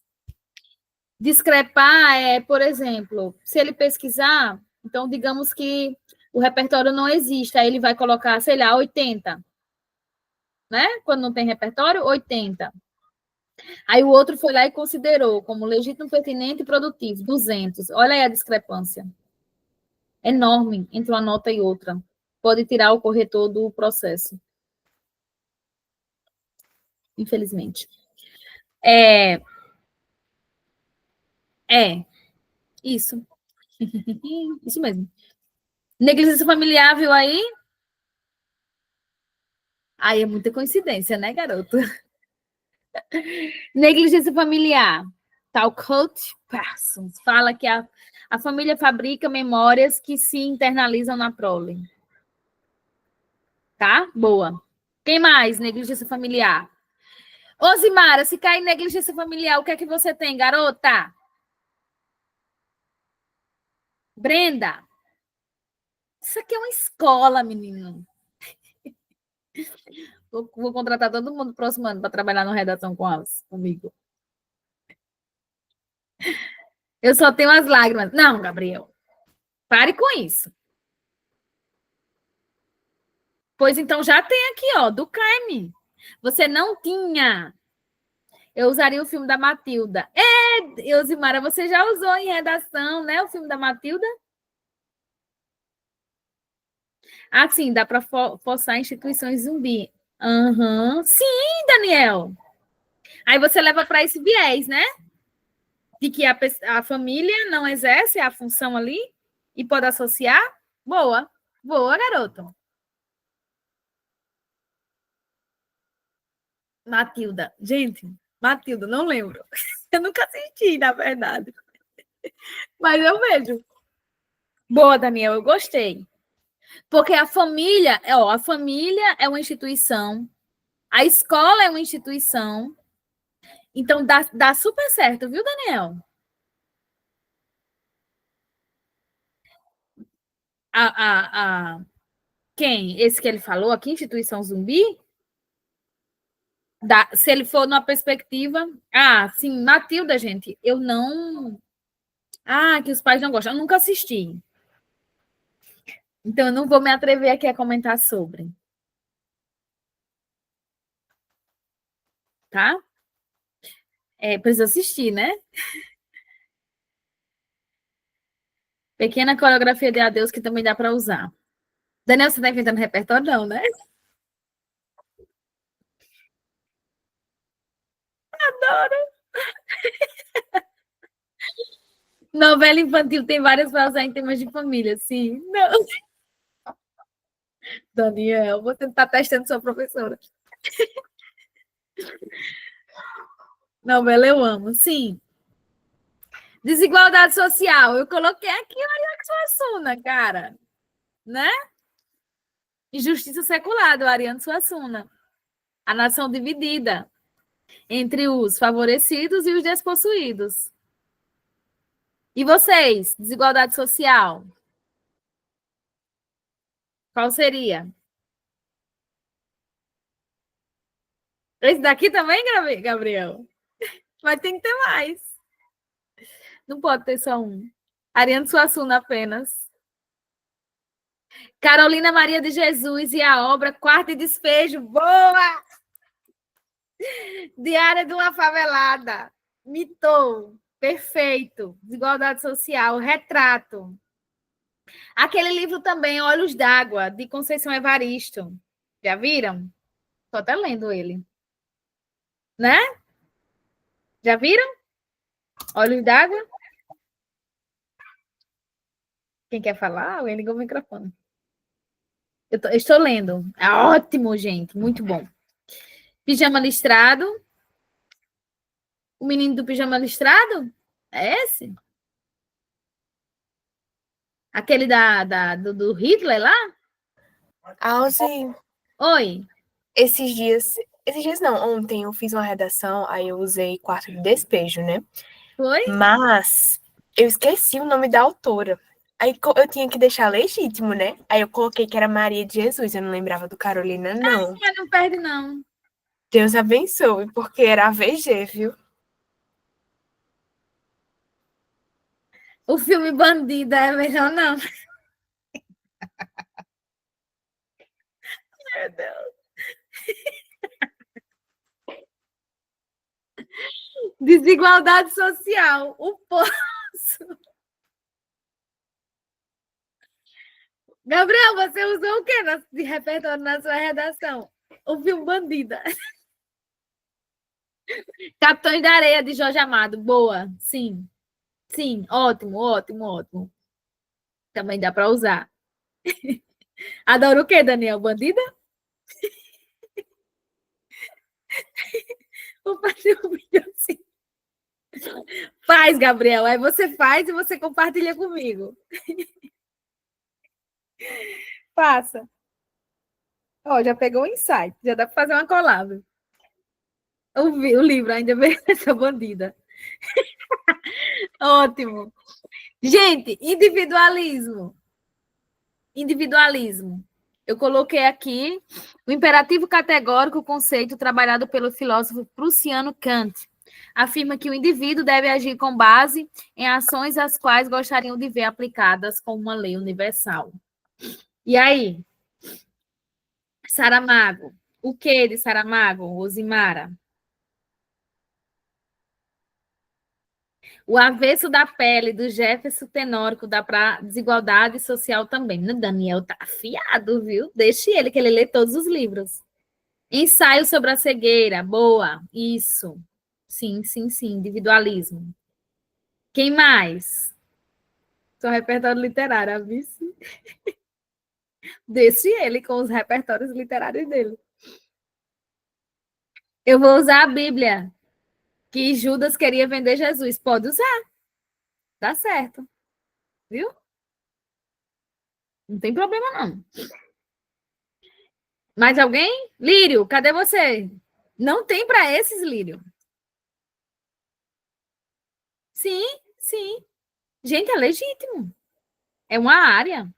Discrepar por exemplo, se ele pesquisar, então digamos que o repertório não existe, aí ele vai colocar, sei lá, 80. Né? Quando não tem repertório, 80. Aí o outro foi lá e considerou como legítimo, pertinente e produtivo, 200. Olha aí a discrepância. Enorme entre uma nota e outra. Pode tirar o corretor do processo. Infelizmente. Isso. Isso mesmo. Negligência familiar, viu aí? Aí é muita coincidência, né, garoto? Negligência familiar. Talcott Parsons fala que a família fabrica memórias que se internalizam na prole. Tá? Boa. Quem mais? Negligência familiar. Osimara, se cair negligência familiar, o que é que você tem, garota? Brenda. Isso aqui é uma escola, menino. Vou contratar todo mundo no próximo ano para trabalhar na redação comigo. Eu só tenho as lágrimas. Não, Gabriel. Pare com isso. Pois então já tem aqui, ó, do Caime. Você não tinha. Eu usaria o filme da Matilda. Eusimara, você já usou em redação, né, o filme da Matilda? Ah, sim, dá para forçar instituições zumbi. Sim, Daniel. Aí você leva para esse viés, né? De que a família não exerce a função ali e pode associar. Boa, garoto. Matilda. Gente, Matilda, não lembro. Eu nunca assisti, na verdade. Mas eu vejo. Boa, Daniel, eu gostei. Porque a família é uma instituição, a escola é uma instituição, então dá super certo, viu, Daniel? Quem? Esse que ele falou aqui, instituição zumbi? Se ele for numa perspectiva... sim, Matilda, gente, eu não... que os pais não gostam. Eu nunca assisti. Então, eu não vou me atrever aqui a comentar sobre. Tá? Precisa assistir, né? Pequena coreografia de adeus que também dá para usar. Daniel, você tá inventando repertório? Não, né? Adoro! Novela infantil tem várias para usar em temas de família, sim. Não. Daniel, você está testando sua professora. Novela eu amo, sim. Desigualdade social. Eu coloquei aqui o Ariano Suassuna, cara. Né? Injustiça secular, do Ariano Suassuna. A nação dividida entre os favorecidos e os despossuídos. E vocês? Desigualdade social. Qual seria? Esse daqui também, Gabriel? Mas tem que ter mais. Não pode ter só um. Ariano Suassuna apenas. Carolina Maria de Jesus e a obra Quarto e Despejo. Boa! Diária de uma Favelada. Mitou. Perfeito. Desigualdade social. Retrato. Aquele livro também, Olhos d'Água, de Conceição Evaristo. Já viram? Estou até lendo ele. Né? Já viram? Olhos d'Água? Quem quer falar? Alguém ligou o microfone. Eu estou lendo. É ótimo, gente. Muito bom. Pijama Listrado. O menino do pijama listrado? É esse? Aquele do Hitler lá? Alzi, Oi. esses dias não, ontem eu fiz uma redação, aí eu usei quarto de despejo, né? Foi? Mas eu esqueci o nome da autora. Aí eu tinha que deixar legítimo, né? Aí eu coloquei que era Maria de Jesus, eu não lembrava do Carolina, não. Mas não perde, não. Deus abençoe, porque era a VG, viu? O filme Bandida é melhor, não. Meu Deus. Desigualdade social. O poço. Gabriel, você usou o que de repertório na sua redação? O filme Bandida. Capitães da Areia, de Jorge Amado. Boa. Sim. Sim. Ótimo, ótimo, ótimo. Também dá para usar. Adoro o que, Daniel? Bandida? Vou fazer um vídeo assim. Faz, Gabriel. Aí você faz e você compartilha comigo. Faça. Ó, já pegou o insight. Já dá para fazer uma collab. O livro ainda vem essa bandida. Ótimo. Gente, individualismo. Individualismo. Eu coloquei aqui o imperativo categórico, conceito trabalhado pelo filósofo prussiano Kant. Afirma que o indivíduo deve agir com base em ações as quais gostariam de ver aplicadas como uma lei universal. E aí? Saramago. O que de Saramago, Rosimara? O avesso da pele, do Jefferson Tenórico, dá para desigualdade social também. O Daniel tá afiado, viu? Deixe ele, que ele lê todos os livros. Ensaio sobre a cegueira. Boa. Isso. Sim, sim, sim. Individualismo. Quem mais? Seu repertório literário, a vice. Deixe ele com os repertórios literários dele. Eu vou usar a Bíblia, que Judas queria vender Jesus. Pode usar. Dá certo. Viu? Não tem problema, não. Mais alguém? Lírio, cadê você? Não tem para esses, Lírio. Sim, sim. Gente, é legítimo. É uma área.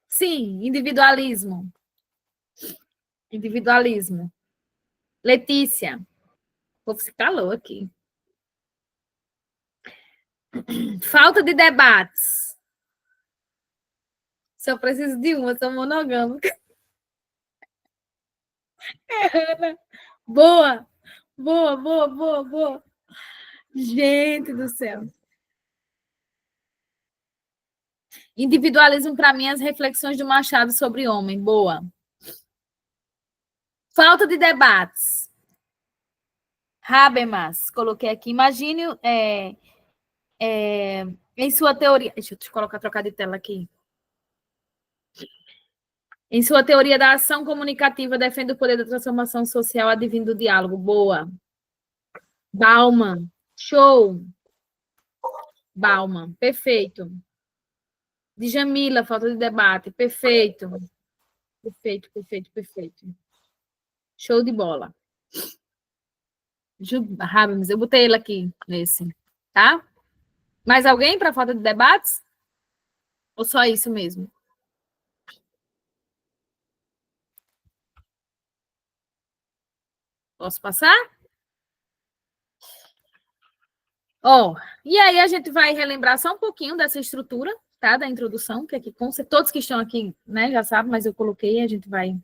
Sim, individualismo. Individualismo. Letícia. Vou se calou aqui. Falta de debates. Só preciso de uma, sou monogâmica. Ana. Boa, boa, boa, boa, boa. Gente do céu. Individualismo, para mim, as reflexões do Machado sobre homem. Boa. Falta de debates. Habermas, coloquei aqui. Imagine em sua teoria. Deixa eu trocar de tela aqui. Em sua teoria da ação comunicativa, defende o poder da transformação social advindo do diálogo. Boa. Bauman. Show. Bauman. Perfeito. Djamila, falta de debate. Perfeito. Perfeito, perfeito, perfeito. Show de bola. Habermas, eu botei ele aqui nesse, tá? Mais alguém para falta de debates? Ou só isso mesmo? Posso passar? E aí a gente vai relembrar só um pouquinho dessa estrutura, tá? Da introdução, que aqui todos que estão aqui, né, já sabem, mas eu coloquei, a gente vai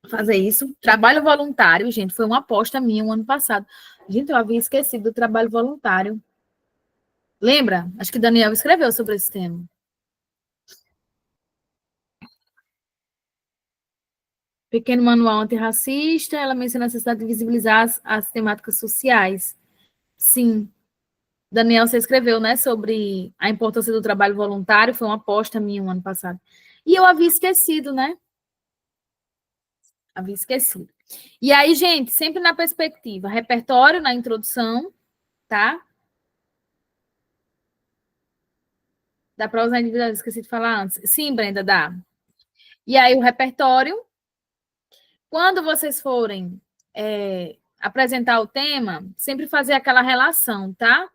fazer isso. Trabalho voluntário, gente, foi uma aposta minha um ano passado. Gente, eu havia esquecido do trabalho voluntário. Lembra? Acho que Daniel escreveu sobre esse tema. Pequeno manual antirracista, ela menciona a necessidade de visibilizar as temáticas sociais. Sim. Daniel, você escreveu, né, sobre a importância do trabalho voluntário, foi uma aposta minha um ano passado. E eu havia esquecido, né? Havia esquecido. E aí, gente, sempre na perspectiva, repertório na introdução, tá? Dá para usar individual, esqueci de falar antes. Sim, Brenda, dá. E aí, o repertório. Quando vocês forem apresentar o tema, sempre fazer aquela relação, tá?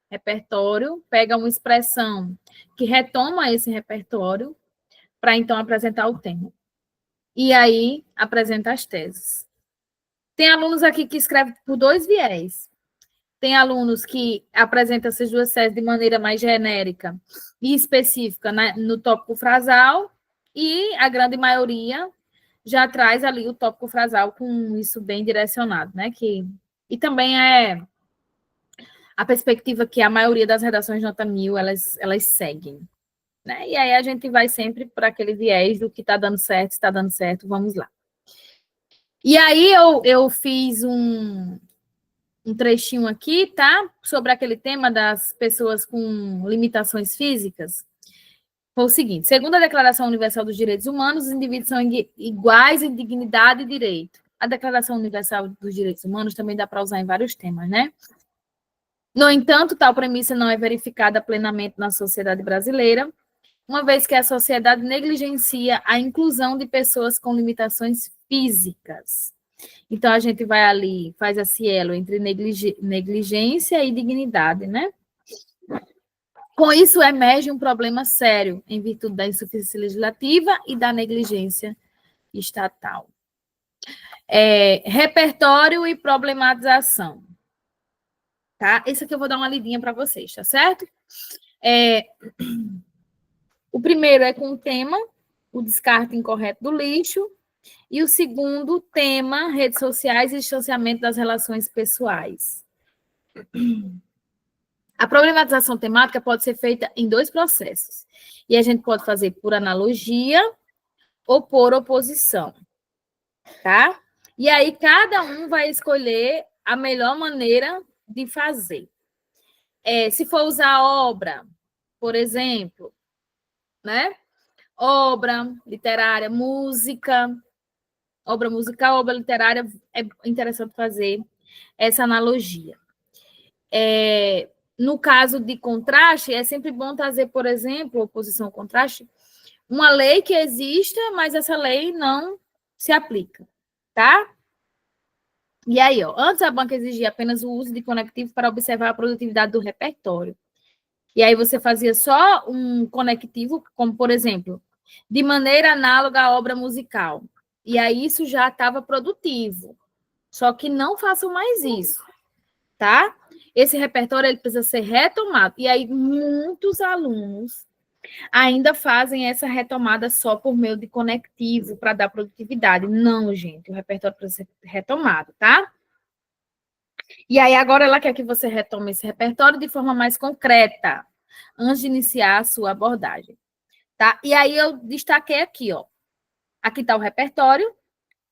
Repertório, pega uma expressão que retoma esse repertório para então apresentar o tema. E aí apresenta as teses. Tem alunos aqui que escrevem por 2 viés. Tem alunos que apresentam essas 2 teses de maneira mais genérica e específica, né, no tópico frasal, e a grande maioria já traz ali o tópico frasal com isso bem direcionado, né? E também é a perspectiva que a maioria das redações de nota 1000, elas seguem, né? E aí a gente vai sempre por aquele viés do que está dando certo, está dando certo, vamos lá. E aí eu fiz um trechinho aqui, tá? Sobre aquele tema das pessoas com limitações físicas. Foi o seguinte: segundo a Declaração Universal dos Direitos Humanos, os indivíduos são iguais em dignidade e direito. A Declaração Universal dos Direitos Humanos também dá para usar em vários temas, né? No entanto, tal premissa não é verificada plenamente na sociedade brasileira, uma vez que a sociedade negligencia a inclusão de pessoas com limitações físicas. Então, a gente vai ali, faz esse elo entre negligência e dignidade, né? Com isso, emerge um problema sério, em virtude da insuficiência legislativa e da negligência estatal. Repertório e problematização. Tá? Esse aqui eu vou dar uma lidinha para vocês, tá certo? O primeiro é com o tema, o descarte incorreto do lixo, e o segundo tema, redes sociais e distanciamento das relações pessoais. A problematização temática pode ser feita em 2 processos. E a gente pode fazer por analogia ou por oposição. Tá? E aí, cada um vai escolher a melhor maneira de fazer. Se for usar obra, por exemplo, né? Obra literária, música, obra musical, obra literária, é interessante fazer essa analogia. No caso de contraste, é sempre bom trazer, por exemplo, oposição ao contraste, uma lei que exista, mas essa lei não se aplica, tá? E aí, antes a banca exigia apenas o uso de conectivo para observar a produtividade do repertório. E aí você fazia só um conectivo, como, por exemplo, de maneira análoga à obra musical. E aí isso já estava produtivo. Só que não façam mais isso, tá? Esse repertório ele precisa ser retomado. E aí muitos alunos ainda fazem essa retomada só por meio de conectivo para dar produtividade. Não, gente, o repertório precisa ser retomado, tá? E aí agora ela quer que você retome esse repertório de forma mais concreta, antes de iniciar a sua abordagem, tá? E aí eu destaquei aqui, ó. Aqui está o repertório,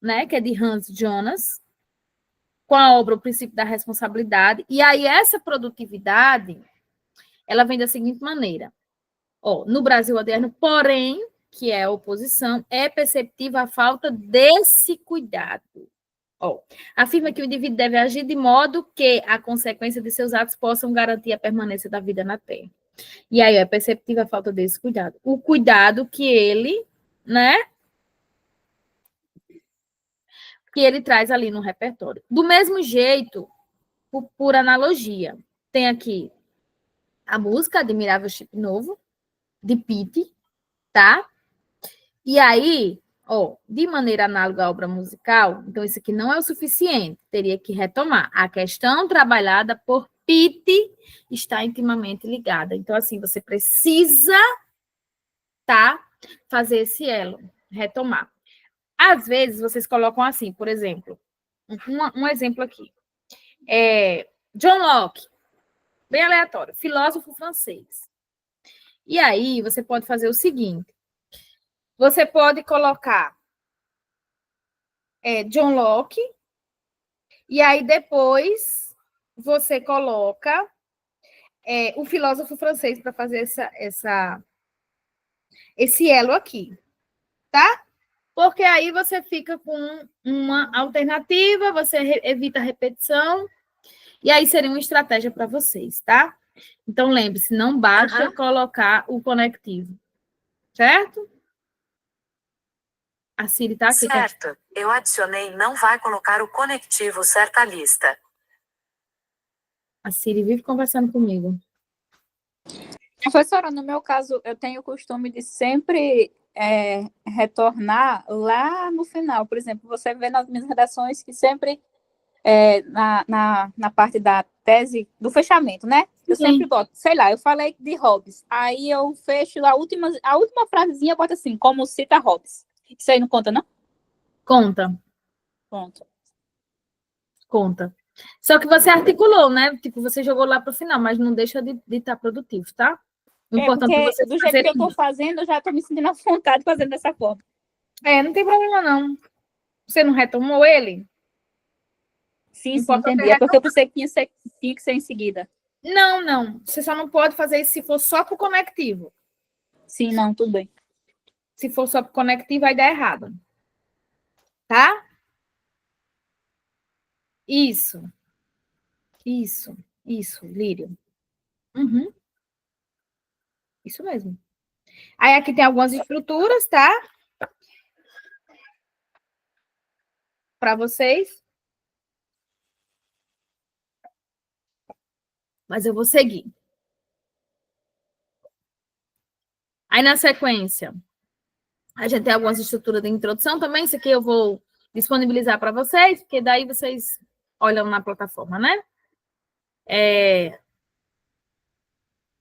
né, que é de Hans Jonas, com a obra O Princípio da Responsabilidade. E aí essa produtividade, ela vem da seguinte maneira. Ó, no Brasil moderno, porém, que é a oposição, é perceptível a falta desse cuidado. Ó, afirma que o indivíduo deve agir de modo que a consequência de seus atos possam garantir a permanência da vida na Terra. E aí é perceptível a falta desse cuidado. O cuidado que ele, né, que ele traz ali no repertório. Do mesmo jeito, por analogia, tem aqui a música Admirável Chip Novo, de Pete, tá? E aí, ó, de maneira análoga à obra musical, então isso aqui não é o suficiente, teria que retomar. A questão trabalhada por Pete está intimamente ligada. Então, assim, você precisa, tá, fazer esse elo, retomar. Às vezes, vocês colocam assim, por exemplo, um exemplo aqui. John Locke, bem aleatório, filósofo francês. E aí, você pode fazer o seguinte. Você pode colocar John Locke, e aí depois você coloca o filósofo francês para fazer esse elo aqui, tá? Porque aí você fica com uma alternativa, você evita a repetição, e aí seria uma estratégia para vocês, tá? Então, lembre-se, não basta colocar o conectivo, certo? A Siri tá aqui. Certo, eu adicionei não vai colocar o conectivo certa lista. A Siri vive conversando comigo. Professora, no meu caso, eu tenho o costume de sempre retornar lá no final. Por exemplo, você vê nas minhas redações que sempre, na parte da tese, do fechamento, né? Eu sempre boto, sei lá, eu falei de Hobbes. Aí eu fecho a última frasezinha, eu boto assim, como cita Hobbes. Isso aí não conta, não? Conta. Conta. Só que você articulou, né? Tipo, você jogou lá para o final, mas não deixa de estar produtivo, tá? O importante é você do jeito que eu estou fazendo, eu já estou me sentindo à vontade fazendo dessa forma. Não tem problema, não. Você não retomou ele? Sim, entendi. É porque eu pensei que tinha que ser em seguida. Não. Você só não pode fazer isso se for só para o conectivo. Sim, não, tudo bem. Se for só para o conectivo, vai dar errado. Tá? Isso, Lírio. Isso mesmo. Aí aqui tem algumas estruturas, tá? Para vocês. Mas eu vou seguir. Aí, na sequência, a gente tem algumas estruturas de introdução também. Isso aqui eu vou disponibilizar para vocês, porque daí vocês olham na plataforma, né?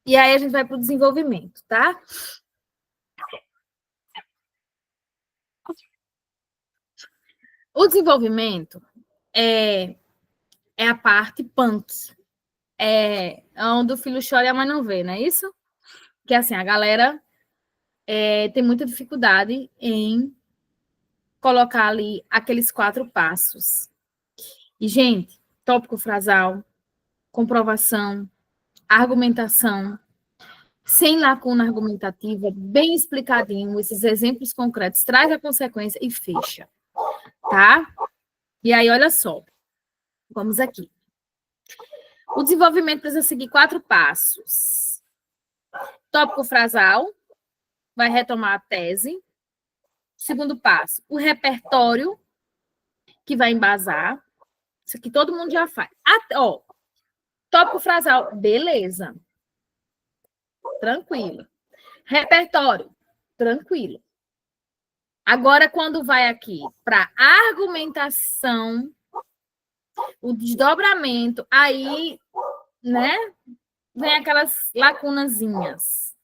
E aí a gente vai para o desenvolvimento, tá? O desenvolvimento é a parte punk. É onde o filho chora e a mãe não vê, não é isso? Que assim, a galera tem muita dificuldade em colocar ali aqueles 4 passos. E, gente, tópico frasal, comprovação, argumentação, sem lacuna argumentativa, bem explicadinho, esses exemplos concretos, traz a consequência e fecha, tá? E aí, olha só, vamos aqui. O desenvolvimento precisa seguir 4 passos. Tópico frasal, vai retomar a tese. Segundo passo, o repertório, que vai embasar. Isso aqui todo mundo já faz. Tópico frasal, beleza. Tranquilo. Repertório, tranquilo. Agora, quando vai aqui para argumentação, o desdobramento, aí, né, vem aquelas lacunazinhas.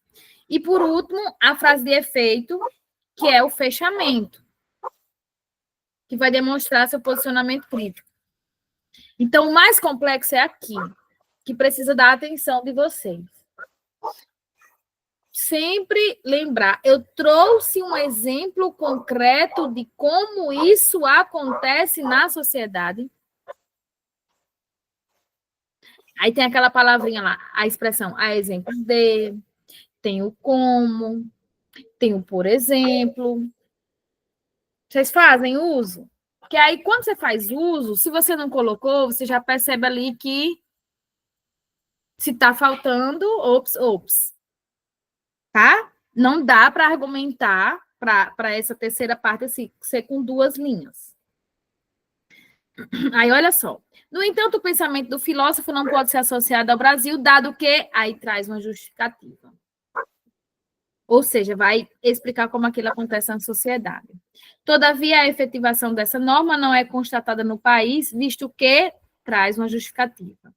E, por último, a frase de efeito, que é o fechamento, que vai demonstrar seu posicionamento crítico. Então, o mais complexo é aqui, que precisa da atenção de vocês. Sempre lembrar, eu trouxe um exemplo concreto de como isso acontece na sociedade. Aí tem aquela palavrinha lá, a expressão, a exemplo de, tem o como, tem o por exemplo. Vocês fazem uso? Porque aí, quando você faz uso, se você não colocou, você já percebe ali que se está faltando, ops. Tá? Não dá para argumentar para essa terceira parte assim, ser com duas linhas. Aí, olha só. No entanto, o pensamento do filósofo não pode ser associado ao Brasil, dado que aí traz uma justificativa. Ou seja, vai explicar como aquilo acontece na sociedade. Todavia, a efetivação dessa norma não é constatada no país, visto que traz uma justificativa.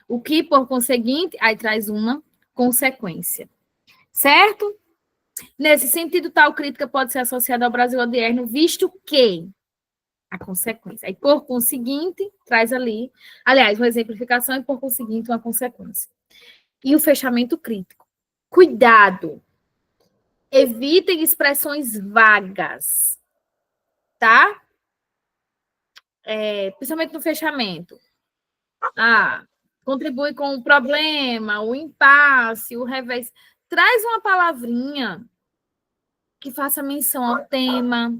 O que, por conseguinte, aí traz uma consequência. Certo? Nesse sentido, tal crítica pode ser associada ao Brasil odierno, visto que a consequência. Aí, por conseguinte, traz ali, aliás, uma exemplificação e, por conseguinte, uma consequência. E o fechamento crítico. Cuidado! Evitem expressões vagas, tá? Principalmente no fechamento. Contribui com o problema, o impasse, o revés. Traz uma palavrinha que faça menção ao tema,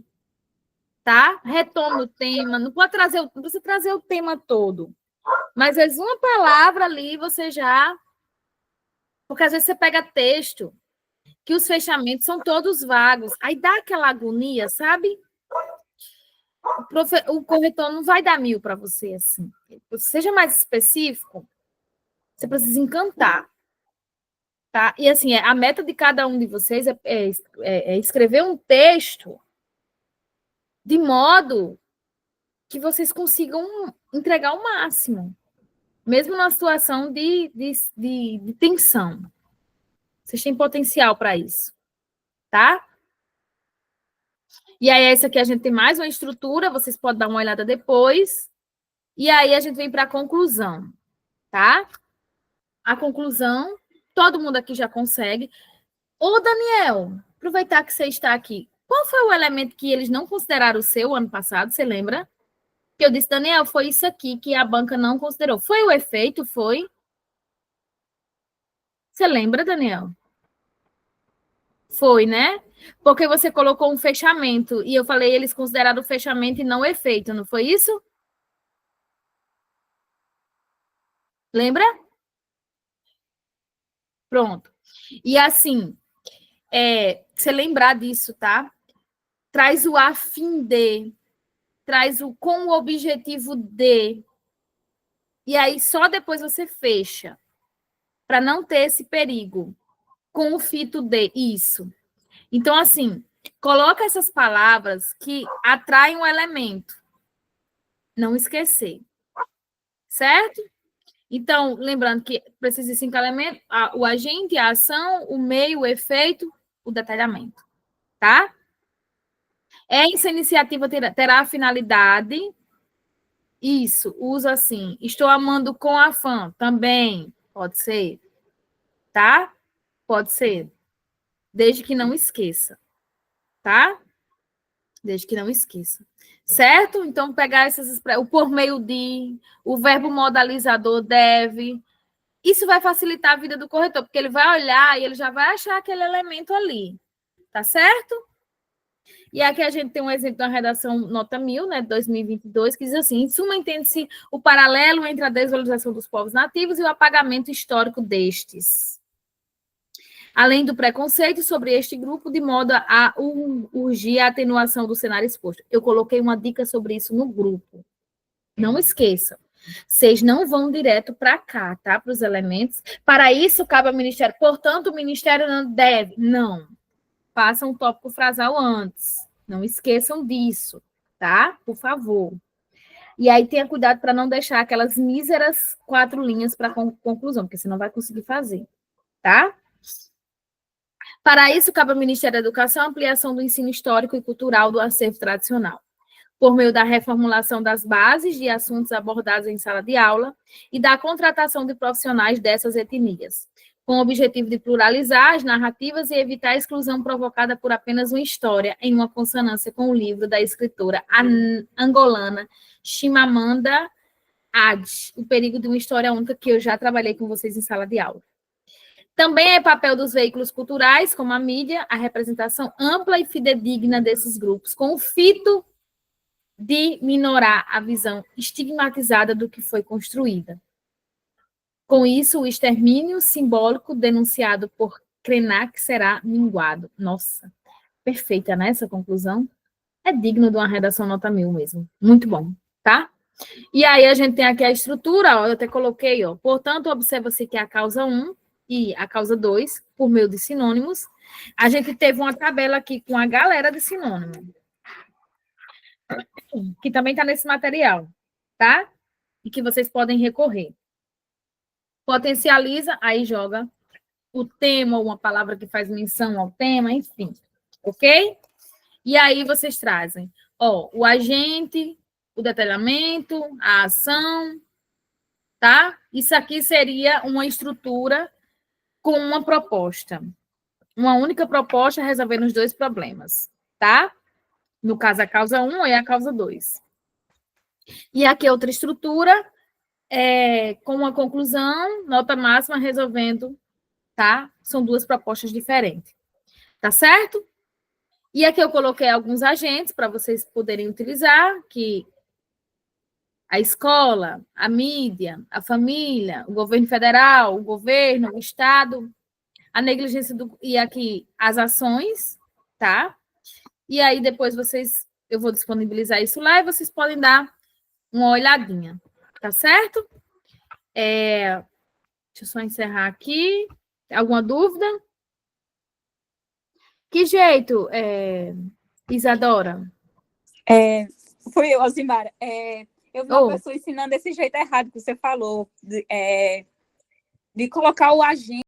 tá? Retoma o tema, não precisa trazer o tema todo, mas às vezes uma palavra ali você já... Porque às vezes você pega texto que os fechamentos são todos vagos, aí dá aquela agonia, sabe? O corretor não vai dar 1000 para você, assim. Seja mais específico, você precisa encantar. Tá? E assim, a meta de cada um de vocês é escrever um texto de modo que vocês consigam entregar o máximo, mesmo na situação de tensão. Vocês têm potencial para isso, tá? E aí, essa aqui a gente tem mais uma estrutura, vocês podem dar uma olhada depois. E aí, a gente vem para a conclusão, tá? A conclusão, todo mundo aqui já consegue. Ô, Daniel, aproveitar que você está aqui, qual foi o elemento que eles não consideraram o seu ano passado, você lembra? Que eu disse, Daniel, foi isso aqui que a banca não considerou. Foi o efeito, foi? Você lembra, Daniel? Foi, né? Porque você colocou um fechamento, e eu falei, eles consideraram o fechamento e não o efeito, não foi isso? Lembra? Pronto. E assim, você lembrar disso, tá? Traz o a fim de, traz o com o objetivo de, e aí só depois você fecha, para não ter esse perigo. Com o fito de, isso. Então, assim, coloca essas palavras que atraem um elemento. Não esquecer. Certo? Então, lembrando que precisa de 5 elementos: o agente, a ação, o meio, o efeito, o detalhamento. Tá? Essa iniciativa terá a finalidade. Isso, usa assim. Estou amando com afã. Também pode ser. Tá? Pode ser. Desde que não esqueça. Tá? Desde que não esqueça. Certo? Então, pegar essas o por meio de, o verbo modalizador deve. Isso vai facilitar a vida do corretor, porque ele vai olhar e ele já vai achar aquele elemento ali. Tá certo? E aqui a gente tem um exemplo da redação nota 1000, né, de 2022, que diz assim: em suma, entende-se o paralelo entre a desvalorização dos povos nativos e o apagamento histórico destes, além do preconceito sobre este grupo, de modo a urgir a atenuação do cenário exposto. Eu coloquei uma dica sobre isso no grupo. Não esqueçam. Vocês não vão direto para cá, tá? Para os elementos. Para isso, cabe ao Ministério. Portanto, o Ministério não deve. Não. Façam um tópico frasal antes. Não esqueçam disso, tá? Por favor. E aí, tenha cuidado para não deixar aquelas míseras 4 linhas para conclusão, porque senão vai conseguir fazer, tá? Para isso, cabe ao Ministério da Educação a ampliação do ensino histórico e cultural do acervo tradicional, por meio da reformulação das bases de assuntos abordados em sala de aula e da contratação de profissionais dessas etnias, com o objetivo de pluralizar as narrativas e evitar a exclusão provocada por apenas uma história, em uma consonância com o livro da escritora angolana Chimamanda Adichie, O Perigo de uma História Única, que eu já trabalhei com vocês em sala de aula. Também é papel dos veículos culturais, como a mídia, a representação ampla e fidedigna desses grupos, com o fito de minorar a visão estigmatizada do que foi construída. Com isso, o extermínio simbólico denunciado por Krenak será minguado. Nossa, perfeita, né, essa conclusão? É digno de uma redação nota 1000 mesmo. Muito bom, tá? E aí a gente tem aqui a estrutura, ó, eu até coloquei, ó. Portanto, observa-se que a causa 1 e a causa 2, por meio de sinônimos, a gente teve uma tabela aqui com a galera de sinônimo, que também está nesse material, tá? E que vocês podem recorrer. Potencializa, aí joga o tema, uma palavra que faz menção ao tema, enfim, ok? E aí vocês trazem, ó, o agente, o detalhamento, a ação, tá? Isso aqui seria uma estrutura com uma proposta. Uma única proposta resolvendo os dois problemas, tá? No caso, a causa 1 e a causa 2. E aqui outra estrutura, com uma conclusão, nota máxima resolvendo, tá? São duas propostas diferentes. Tá certo? E aqui eu coloquei alguns agentes para vocês poderem utilizar, que a escola, a mídia, a família, o governo federal, o governo, o Estado, a negligência e aqui as ações, tá? E aí depois eu vou disponibilizar isso lá e vocês podem dar uma olhadinha, tá certo? Deixa eu só encerrar aqui. Alguma dúvida? Que jeito, Isadora? Foi eu, Alzimara. Eu vi uma pessoa ensinando desse jeito errado que você falou, de colocar o agente